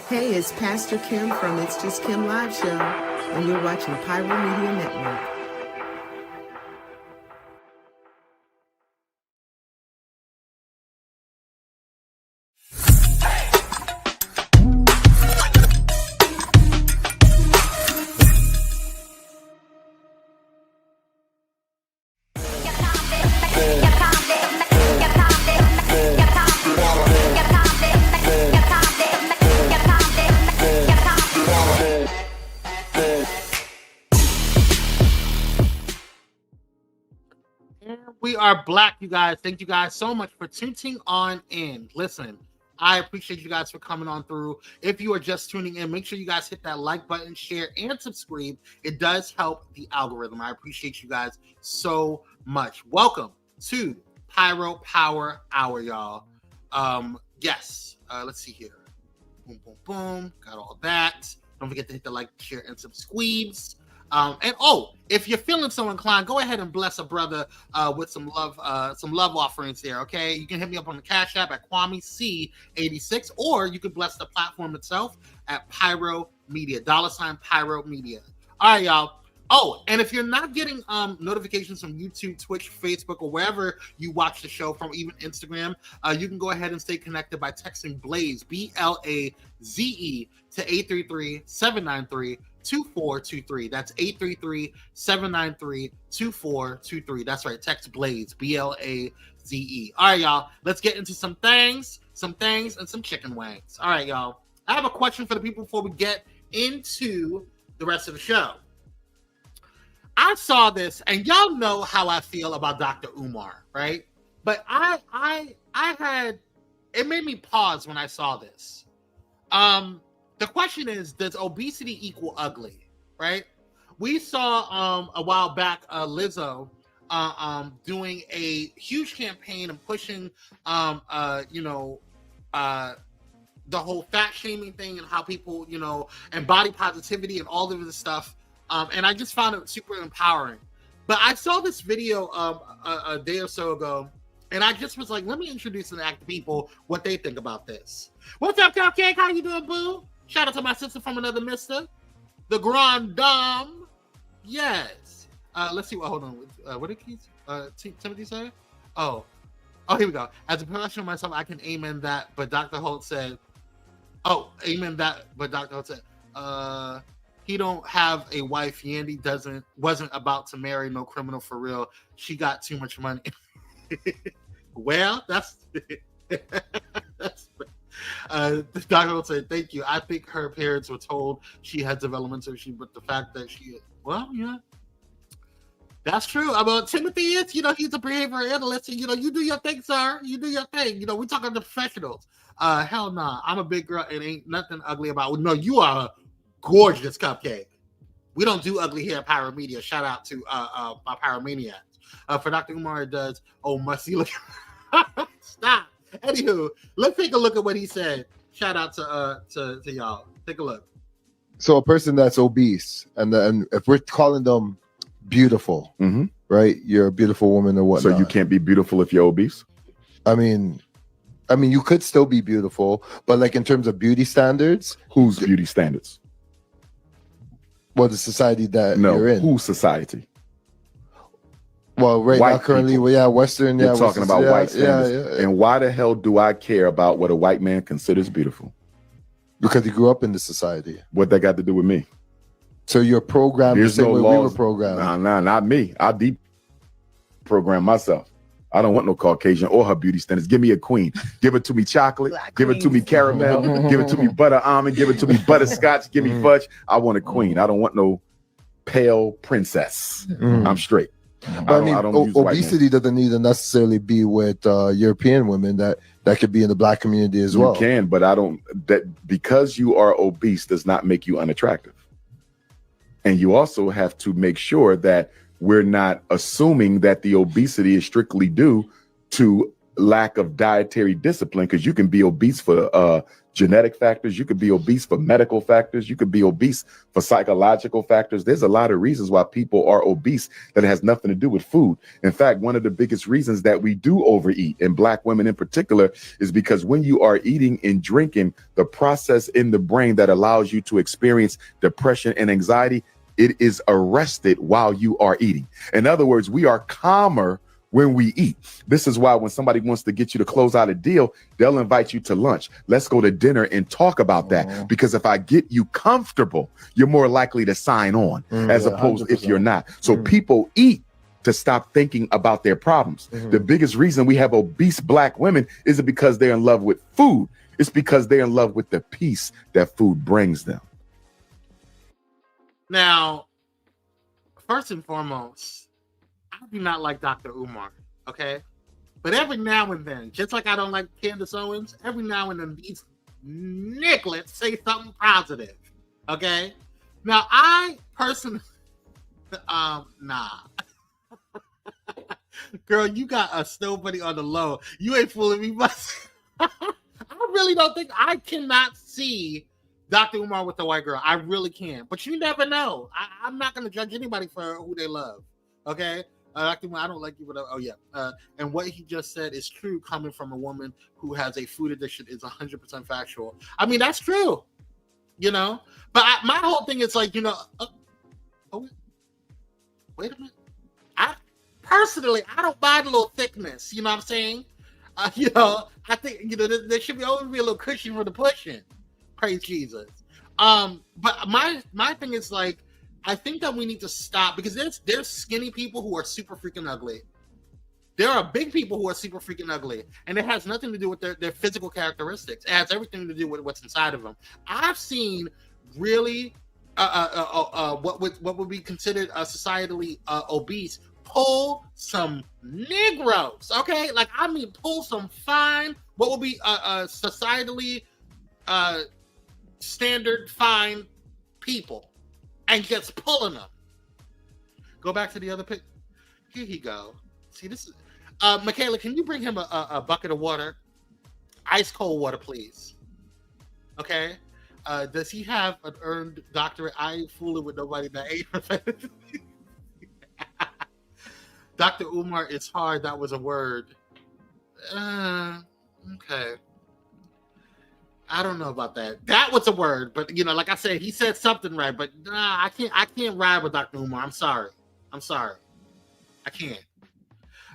Hey, it's Pastor Kim from It's Just Kim Live Show, and you're watching Pyro Media Network. are black, you guys. Thank you guys so much for tuning on in. Listen, I appreciate you guys for coming on through. If you are just tuning in, make sure you guys hit that like button, share, and subscribe. It does help the algorithm. I appreciate you guys so much. Welcome to Pyro Power Hour, y'all. Yes. Let's see here. Boom, boom, boom. Got all that. Don't forget to hit the like, share, and subscribes. And if you're feeling so inclined, go ahead and bless a brother with some love offerings there. Okay, you can hit me up on the Cash App at KwameC86, or you can bless the platform itself at Pyro Media, $Pyro Media. All right, y'all. Oh, and if you're not getting notifications from YouTube, Twitch, Facebook, or wherever you watch the show from, even Instagram, you can go ahead and stay connected by texting Blaze, BLAZE, to 833-793-2423. That's 833-793-2423. That's right. Text Blaze, BLAZE. All right, y'all. Let's get into some things, and some chicken wings. All right, y'all. I have a question for the people before we get into the rest of the show. I saw this, and y'all know how I feel about Dr. Umar, right? But I had, it made me pause when I saw this. The question is, does obesity equal ugly, right? We saw a while back Lizzo doing a huge campaign and pushing the whole fat shaming thing and how people, and body positivity and all of this stuff. And I just found it super empowering. But I saw this video a day or so ago, and I just was like, let me introduce and ask people what they think about this. What's up, Cupcake? How you doing, boo? Shout out to my sister from another mister, the Grand Dame. Yes. Let's see. Hold on. What did Timothy say? Oh, here we go. As a professional myself, I can amen that. But Dr. Holt said, amen that. But Dr. Holt said, he don't have a wife. Yandy wasn't about to marry no criminal for real. She got too much money. Well, that's Dr. Holt said, thank you. I think her parents were told she had developmental issues, but the fact that that's true. About Timothy is, he's a behavioral analyst, and you do your thing, sir. You do your thing. We talking to professionals. Hell nah. I'm a big girl, and ain't nothing ugly about. No, you are a gorgeous Cupcake. We don't do ugly here at Pyro Media. Shout out to my Pyromaniacs. For Dr. Umar, it does. Oh, must he look? Stop. Anywho, let's take a look at what he said. Shout out to y'all. Take a look. So a person that's obese, and if we're calling them beautiful, right? You're a beautiful woman or whatnot. So you can't be beautiful if you're obese? I mean, you could still be beautiful, but like in terms of beauty standards, whose beauty standards? Well, the society that you're in. Whose society? Well, right white now, currently, people. Western. You're talking about white standards. And why the hell do I care about what a white man considers beautiful? Because he grew up in this society. What that got to do with me? So you're programmed the same way we were programmed. Nah, not me. I deprogram myself. I don't want no Caucasian or her beauty standards. Give me a queen. Give it to me chocolate. Give it to me caramel. Give it to me butter almond. Give it to me butterscotch. Give me fudge. I want a queen. I don't want no pale princess. I'm straight. But I mean, obesity doesn't need to necessarily be with European women. That could be in the black community as well. You can, but I don't. That because you are obese does not make you unattractive. And you also have to make sure that we're not assuming that the obesity is strictly due to lack of dietary discipline, because you can be obese for genetic factors, you could be obese for medical factors, you could be obese for psychological factors. There's a lot of reasons why people are obese that has nothing to do with food. In fact, one of the biggest reasons that we do overeat, and black women in particular, is because when you are eating and drinking, the process in the brain that allows you to experience depression and anxiety, it is arrested while you are eating. In other words, we are calmer when we eat. This is why when somebody wants to get you to close out a deal, they'll invite you to lunch. Let's go to dinner and talk about that. Because if I get you comfortable, you're more likely to sign on as opposed 100%. If you're not. So people eat to stop thinking about their problems. The biggest reason we have obese black women isn't because they're in love with food. It's because they're in love with the peace that food brings them. Now, first and foremost, I do not like Dr. Umar. Okay? But every now and then, just like I don't like Candace Owens, every now and then these nigglets say something positive. Okay? Now, I personally, nah. Girl, you got a snow bunny on the low. You ain't fooling me, but I really don't think I cannot see Dr. Umar with the white girl. I really can't. But you never know. I'm not going to judge anybody for who they love. Okay? Dr. Umar, I don't like you, but oh yeah. And what he just said is true coming from a woman who has a food addiction is 100% factual. I mean, that's true. You know? But my whole thing is like, you know, wait a minute. Personally, I don't mind a little thickness. You know what I'm saying? You know, I think, you know, there should always be a little cushion for the pushing. Praise Jesus. But my thing is like, I think that we need to stop because there's skinny people who are super freaking ugly. There are big people who are super freaking ugly, and it has nothing to do with their physical characteristics. It has everything to do with what's inside of them. I've seen really what would be considered societally obese pull some Negroes, okay? Like, I mean, pull some fine, what would be societally standard fine people, and just pulling them. Go back to the other pic. Here he go. See, this is Michaela, can you bring him a bucket of water? Ice cold water, please. Okay. Does he have an earned doctorate? I ain't fooling with nobody that ain't. Dr. Umar, it's hard. That was a word. Okay. I don't know about that. That was a word, but you know, like I said, he said something right. But nah, I can't ride with Dr. Umar. I'm sorry. I can't.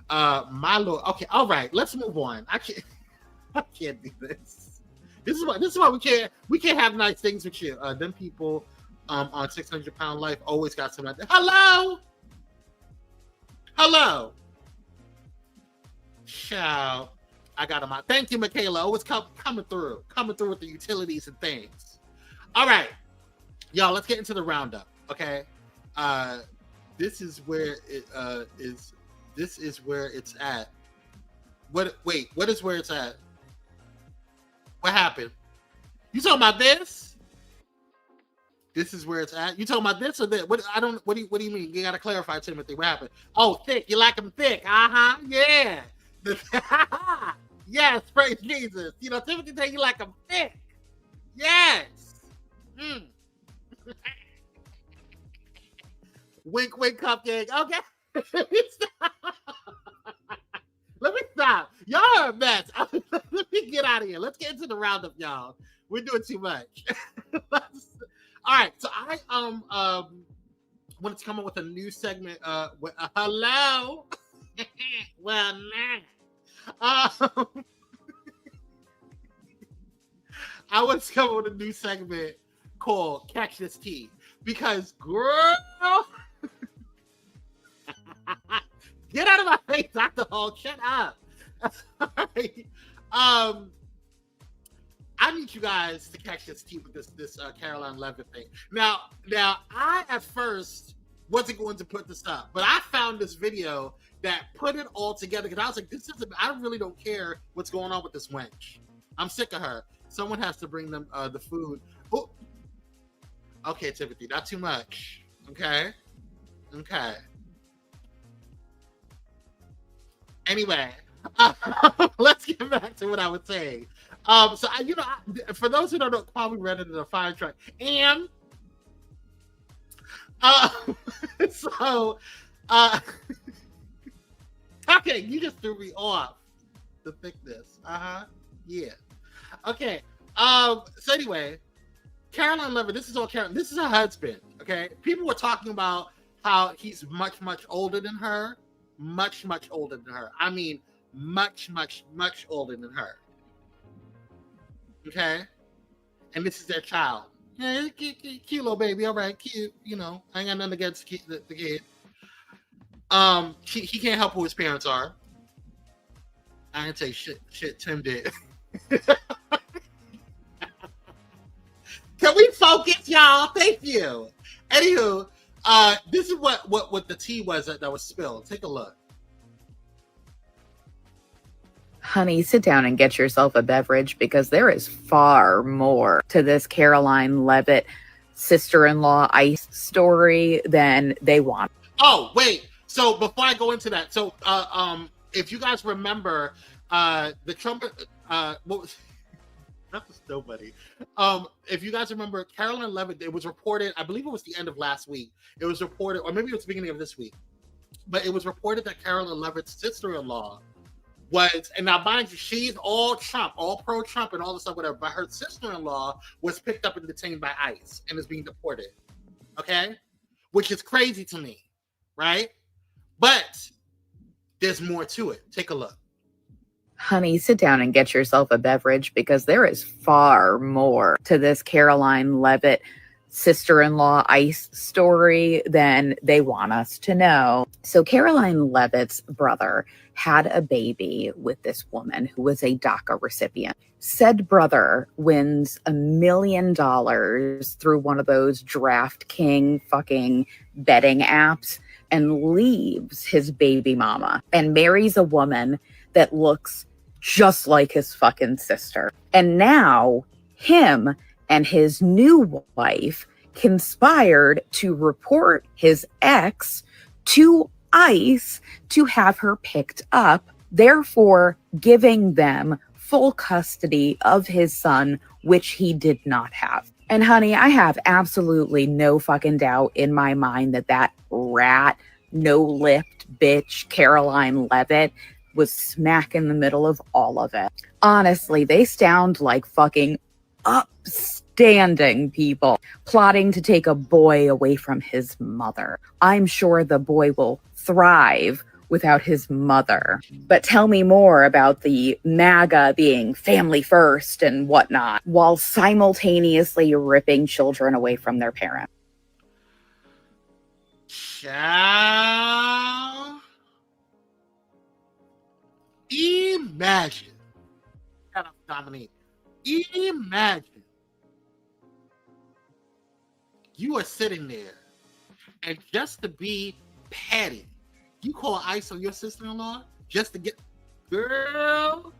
My Lord. Okay, all right. Let's move on. I can't do this. This is why we can't have nice things with you. Them people on 600 Pound Life always got something like that. Hello. Ciao. I got him out. Thank you, Michaela. Always coming through with the utilities and things. All right, y'all. Let's get into the roundup. Okay. This is where it is. This is where it's at. What is where it's at? What happened? You talking about this? This is where it's at. You talking about this or that? What do you mean? You gotta clarify, Timothy. What happened? Oh, thick. You like them thick? Yeah. Yes. Praise Jesus. You know, Timothy say you like them thick. Yes. Wink, wink, cupcake. Okay. Let me stop. Y'all are a mess. Let me get out of here. Let's get into the roundup, y'all. We're doing too much. All right, so I wanted to come up with a new segment. Hello. Well, nah. I want to come up with a new segment called "Catch This Tea" because, girl, get out of my face, Dr. Hall. Shut up. All right. I need you guys to catch this tea with this Caroline Levitt thing. Now, I at first wasn't going to put this up, but I found this video that put it all together because I was like, I really don't care what's going on with this wench. I'm sick of her. Someone has to bring them the food. Oh, okay, Timothy, not too much. Okay. Anyway, let's get back to what I was saying. So for those who don't know, probably read it in a fire truck. And okay, you just threw me off the thickness. Yeah. Okay. So anyway, Caroline Levitt, this is all Caroline. This is her husband. Okay. People were talking about how he's much, much older than her. Much, much older than her. I mean, much, much, much older than her. Okay, and this is their child. Yeah, cute little baby. All right, cute. You know, I ain't got nothing against the kid. He can't help who his parents are. I ain't say shit. Tim did. Can we focus, y'all? Thank you. Anywho, this is what the tea was that was spilled. Take a look. Honey, sit down and get yourself a beverage because there is far more to this Caroline Levitt sister-in-law ice story than they want. Oh, wait. So before I go into that, so if you guys remember, the Trump, what was that was nobody. If you guys remember, Caroline Levitt, it was reported, I believe it was the end of last week. It was reported, or maybe it was the beginning of this week, but it was reported that Caroline Levitt's sister-in-law was, and now mind you, she's all Trump, all pro-Trump and all this stuff, whatever, but her sister-in-law was picked up and detained by ICE and is being deported. Okay? Which is crazy to me, right? But there's more to it. Take a look. Honey, sit down and get yourself a beverage because there is far more to this Caroline Levitt sister-in-law ice story than they want us to know. So Caroline Levitt's brother had a baby with this woman who was a DACA recipient. Said brother wins $1 million through one of those DraftKings fucking betting apps and leaves his baby mama and marries a woman that looks just like his fucking sister. And now him and his new wife conspired to report his ex to ICE to have her picked up, therefore giving them full custody of his son, which he did not have. And honey, I have absolutely no fucking doubt in my mind that that rat, no-lipped bitch, Caroline Levitt, was smack in the middle of all of it. Honestly, they sound like fucking upstanding people plotting to take a boy away from his mother. I'm sure the boy will thrive without his mother. But tell me more about the MAGA being family first and whatnot, while simultaneously ripping children away from their parents. Child. Imagine. Dominique. Imagine. You are sitting there, and just to be petty, you call ICE on your sister-in-law just to get, girl.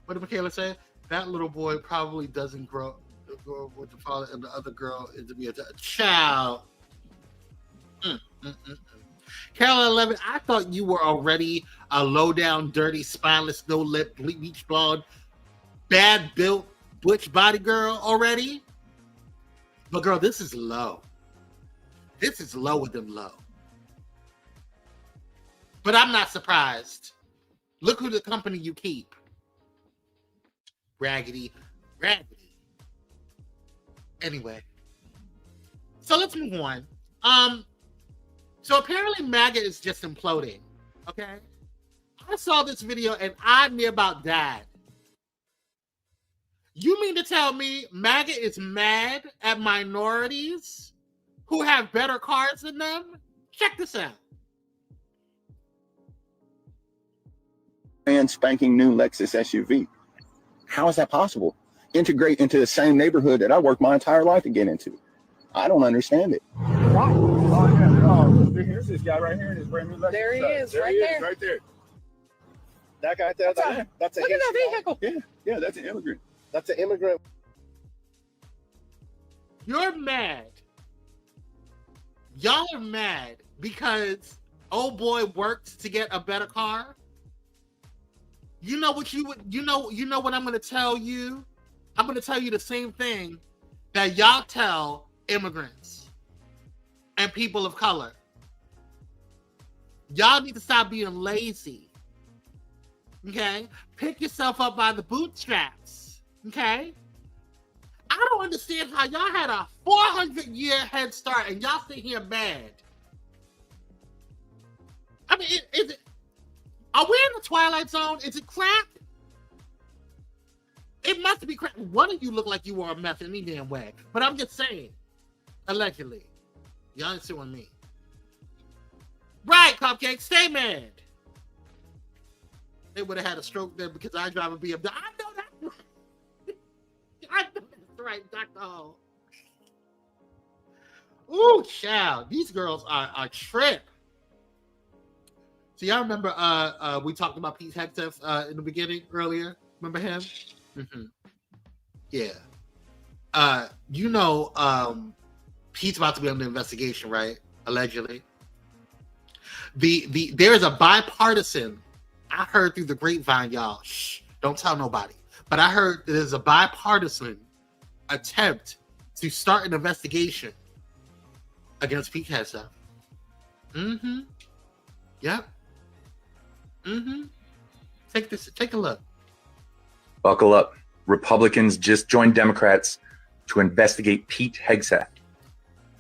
What did Michaela say? That little boy probably doesn't grow with the father, and the other girl is to be a child. Caroline Levitt, I thought you were already a low-down, dirty, spineless, no-lip, bleach blonde, bad-built, butch body girl already. But girl, this is low. This is lower than low. But I'm not surprised. Look who the company you keep. Raggedy. Anyway. So let's move on. So apparently MAGA is just imploding. Okay? I saw this video and I near about died. You mean to tell me MAGA is mad at minorities who have better cars than them? Check this out. Brand spanking new Lexus SUV. How is that possible? Integrate into the same neighborhood that I worked my entire life to get into. I don't understand it. Right. Oh, yeah. Oh, here's this guy right here in his brand new Lexus. There he is, there right he there. Is, right there. That guy there, that's a look at that vehicle. Yeah, that's an immigrant. That's an immigrant. You're mad. Y'all are mad because old boy worked to get a better car. You know what you would, you know what I'm going to tell you? I'm going to tell you the same thing that y'all tell immigrants and people of color. Y'all need to stop being lazy. Okay? Pick yourself up by the bootstraps. Okay? I don't understand how y'all had a 400-year head start and y'all sit here mad. I mean, is it? Are we in the Twilight Zone? Is it crap? It must be crap. One of you look like you were a meth any damn way. But I'm just saying. Allegedly. Y'all ain't suing me. Right, Cupcake, stay mad. They would have had a stroke there because I drive a BMW. I know that. I know that's right, Dr. Hall. Ooh, child. These girls are trip. So y'all remember we talked about Pete Hegseth in the beginning earlier? Remember him? Mm-hmm. Yeah. Pete's about to be under investigation, right? Allegedly. There's a bipartisan, I heard through the grapevine, y'all. Shh, don't tell nobody. But I heard there's a bipartisan attempt to start an investigation against Pete Hegseth. Mm-hmm. Yep. Mm-hmm. Take a look. Buckle up. Republicans just joined Democrats to investigate Pete Hegseth.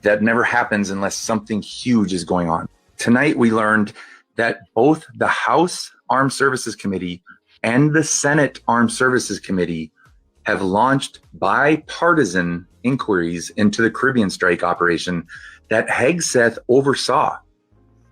That never happens unless something huge is going on. Tonight, we learned that both the House Armed Services Committee and the Senate Armed Services Committee have launched bipartisan inquiries into the Caribbean strike operation that Hegseth oversaw.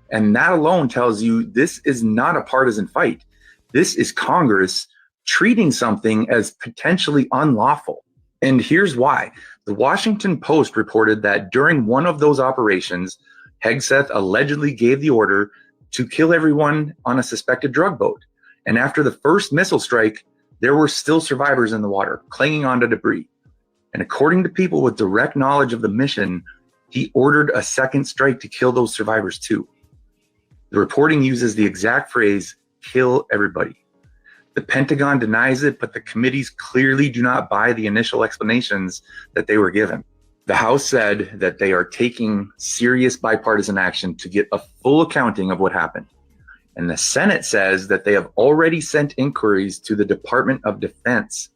And that alone tells you this is not a partisan fight. This is Congress treating something as potentially unlawful. And here's why. The Washington Post reported that during one of those operations, Hegseth allegedly gave the order to kill everyone on a suspected drug boat. And after the first missile strike, there were still survivors in the water, clinging onto debris. And according to people with direct knowledge of the mission, he ordered a second strike to kill those survivors too. The reporting uses the exact phrase, kill everybody. The Pentagon denies it, but the committees clearly do not buy the initial explanations that they were given. The House said that they are taking serious bipartisan action to get a full accounting of what happened. And the Senate says that they have already sent inquiries to the Department of Defense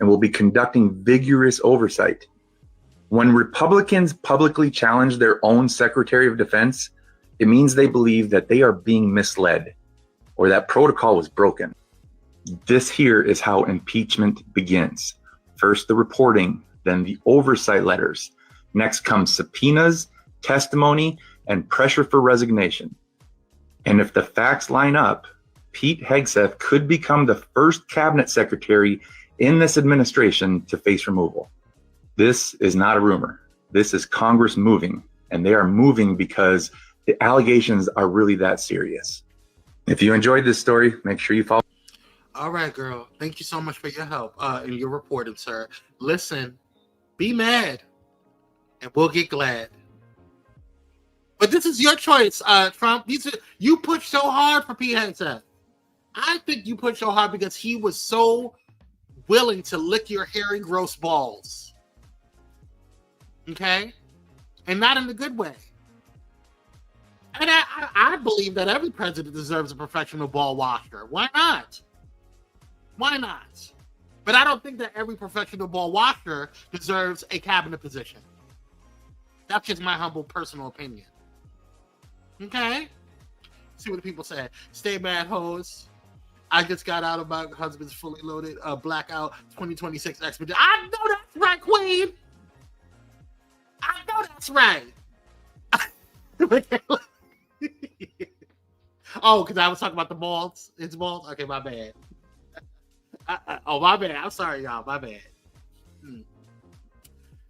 and will be conducting vigorous oversight. When Republicans publicly challenge their own Secretary of Defense, it means they believe that they are being misled or that protocol was broken. This here is how impeachment begins. First, the reporting, then the oversight letters. Next comes subpoenas, testimony, and pressure for resignation. And if the facts line up, Pete Hegseth could become the first cabinet secretary in this administration to face removal. This is not a rumor. This is Congress moving, and they are moving because the allegations are really that serious. If you enjoyed this story, make sure you follow. All right, girl. Thank you so much for your help in your reporting, sir. Listen, be mad, and we'll get glad. But this is your choice, Trump. You pushed so hard for Pete Hegseth. I think you pushed so hard because he was so willing to lick your hairy, gross balls. Okay? And not in a good way. And I believe that every president deserves a professional ball washer. Why not? Why not? But I don't think that every professional ball washer deserves a cabinet position. That's just my humble personal opinion. Okay? See what the people say. Stay mad, hoes. I just got out of my husband's fully loaded blackout 2026 expedition. I know that's right, Queen. I know that's right. Oh, because I was talking about the balls. It's balls? Okay, my bad. My bad. I'm sorry, y'all. My bad.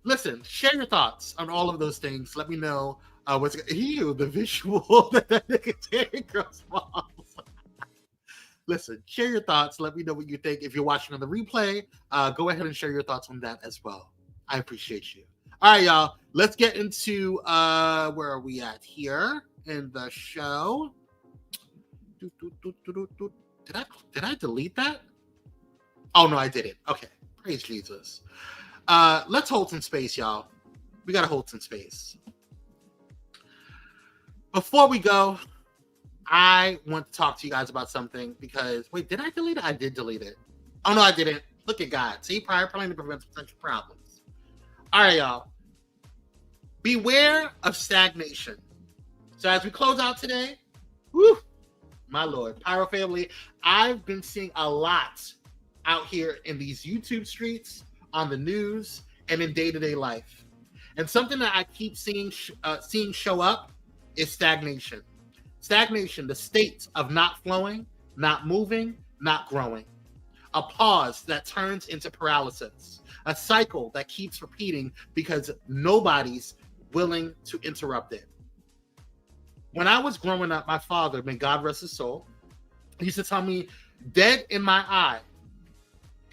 Listen, share your thoughts on all of those things. Let me know what's the visual that nigga did, girls' balls. Listen, share your thoughts. Let me know what you think. If you're watching on the replay, go ahead and share your thoughts on that as well. I appreciate you. All right, y'all. Let's get into where are we at here in the show? Did I delete that? Oh no, I didn't. Okay. Praise Jesus. Let's hold some space, y'all. We gotta hold some space. Before we go, I want to talk to you guys about something because wait, did I delete it? I did delete it. Oh no, I didn't. Look at God. See, prior planning prevents potential problems. All right, y'all. Beware of stagnation. So as we close out today, whew, my Lord, Pyro family, I've been seeing a lot out here in these YouTube streets, on the news, and in day-to-day life. And something that I keep seeing show up is stagnation. Stagnation, the state of not flowing, not moving, not growing. A pause that turns into paralysis. A cycle that keeps repeating because nobody's willing to interrupt it. When I was growing up, my father, may God rest his soul, he used to tell me dead in my eye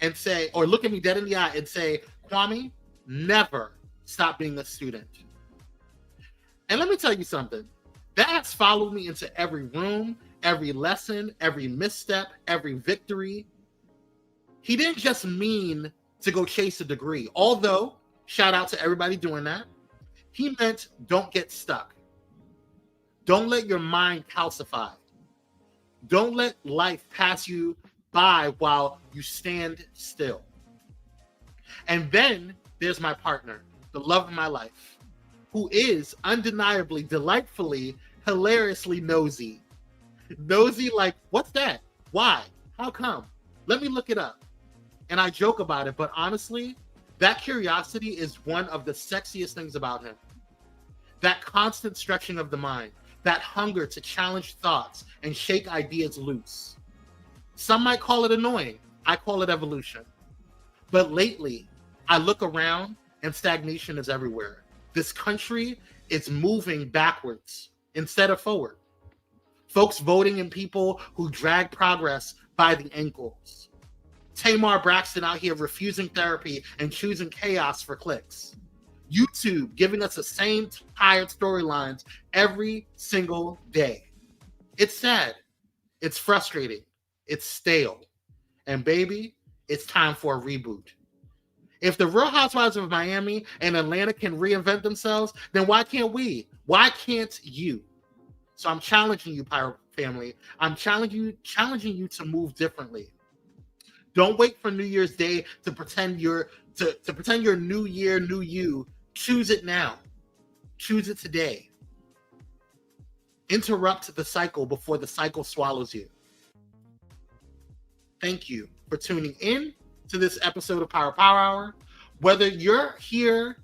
and say, or look at me dead in the eye and say, Kwame, never stop being a student. And let me tell you something. That has followed me into every room, every lesson, every misstep, every victory. He didn't just mean to go chase a degree, although, shout out to everybody doing that. He meant don't get stuck. Don't let your mind calcify. Don't let life pass you by while you stand still. And then there's my partner, the love of my life, who is undeniably, delightfully, hilariously nosy. Nosy like, what's that? Why? How come? Let me look it up. And I joke about it, but honestly, that curiosity is one of the sexiest things about him. That constant stretching of the mind, that hunger to challenge thoughts and shake ideas loose. Some might call it annoying. I call it evolution. But lately, I look around and stagnation is everywhere. This country is moving backwards instead of forward. Folks voting in people who drag progress by the ankles. Tamar Braxton out here refusing therapy and choosing chaos for clicks. YouTube giving us the same tired storylines every single day. It's sad. It's frustrating. It's stale. And baby, it's time for a reboot. If the Real Housewives of Miami and Atlanta can reinvent themselves, then why can't we? Why can't you? So I'm challenging you, Pyro family. I'm challenging you to move differently. Don't wait for New Year's Day to pretend you're new year, new you. Choose it now. Choose it today. Interrupt the cycle before the cycle swallows you. Thank you for tuning in to this episode of Pyro Power Hour. Whether you're here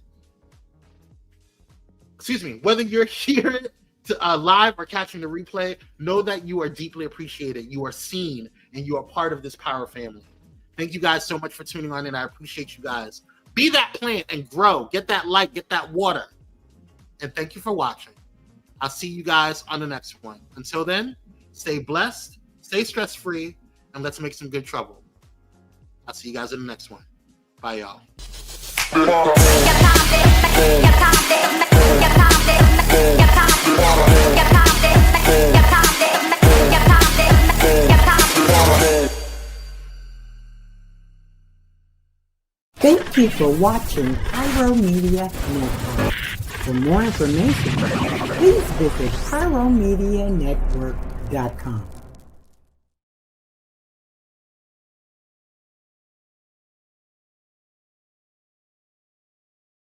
to live or catching the replay, know that you are deeply appreciated. You are seen, and you are part of this Power family. Thank you guys so much for tuning on in. I appreciate you guys. Be that plant and grow. Get that light. Get that water. And thank you for watching. I'll see you guys on the next one. Until then, stay blessed, stay stress-free, and let's make some good trouble. I'll see you guys in the next one. Bye, y'all. Thank you for watching Pyro Media Network. For more information, please visit pyromedianetwork.com.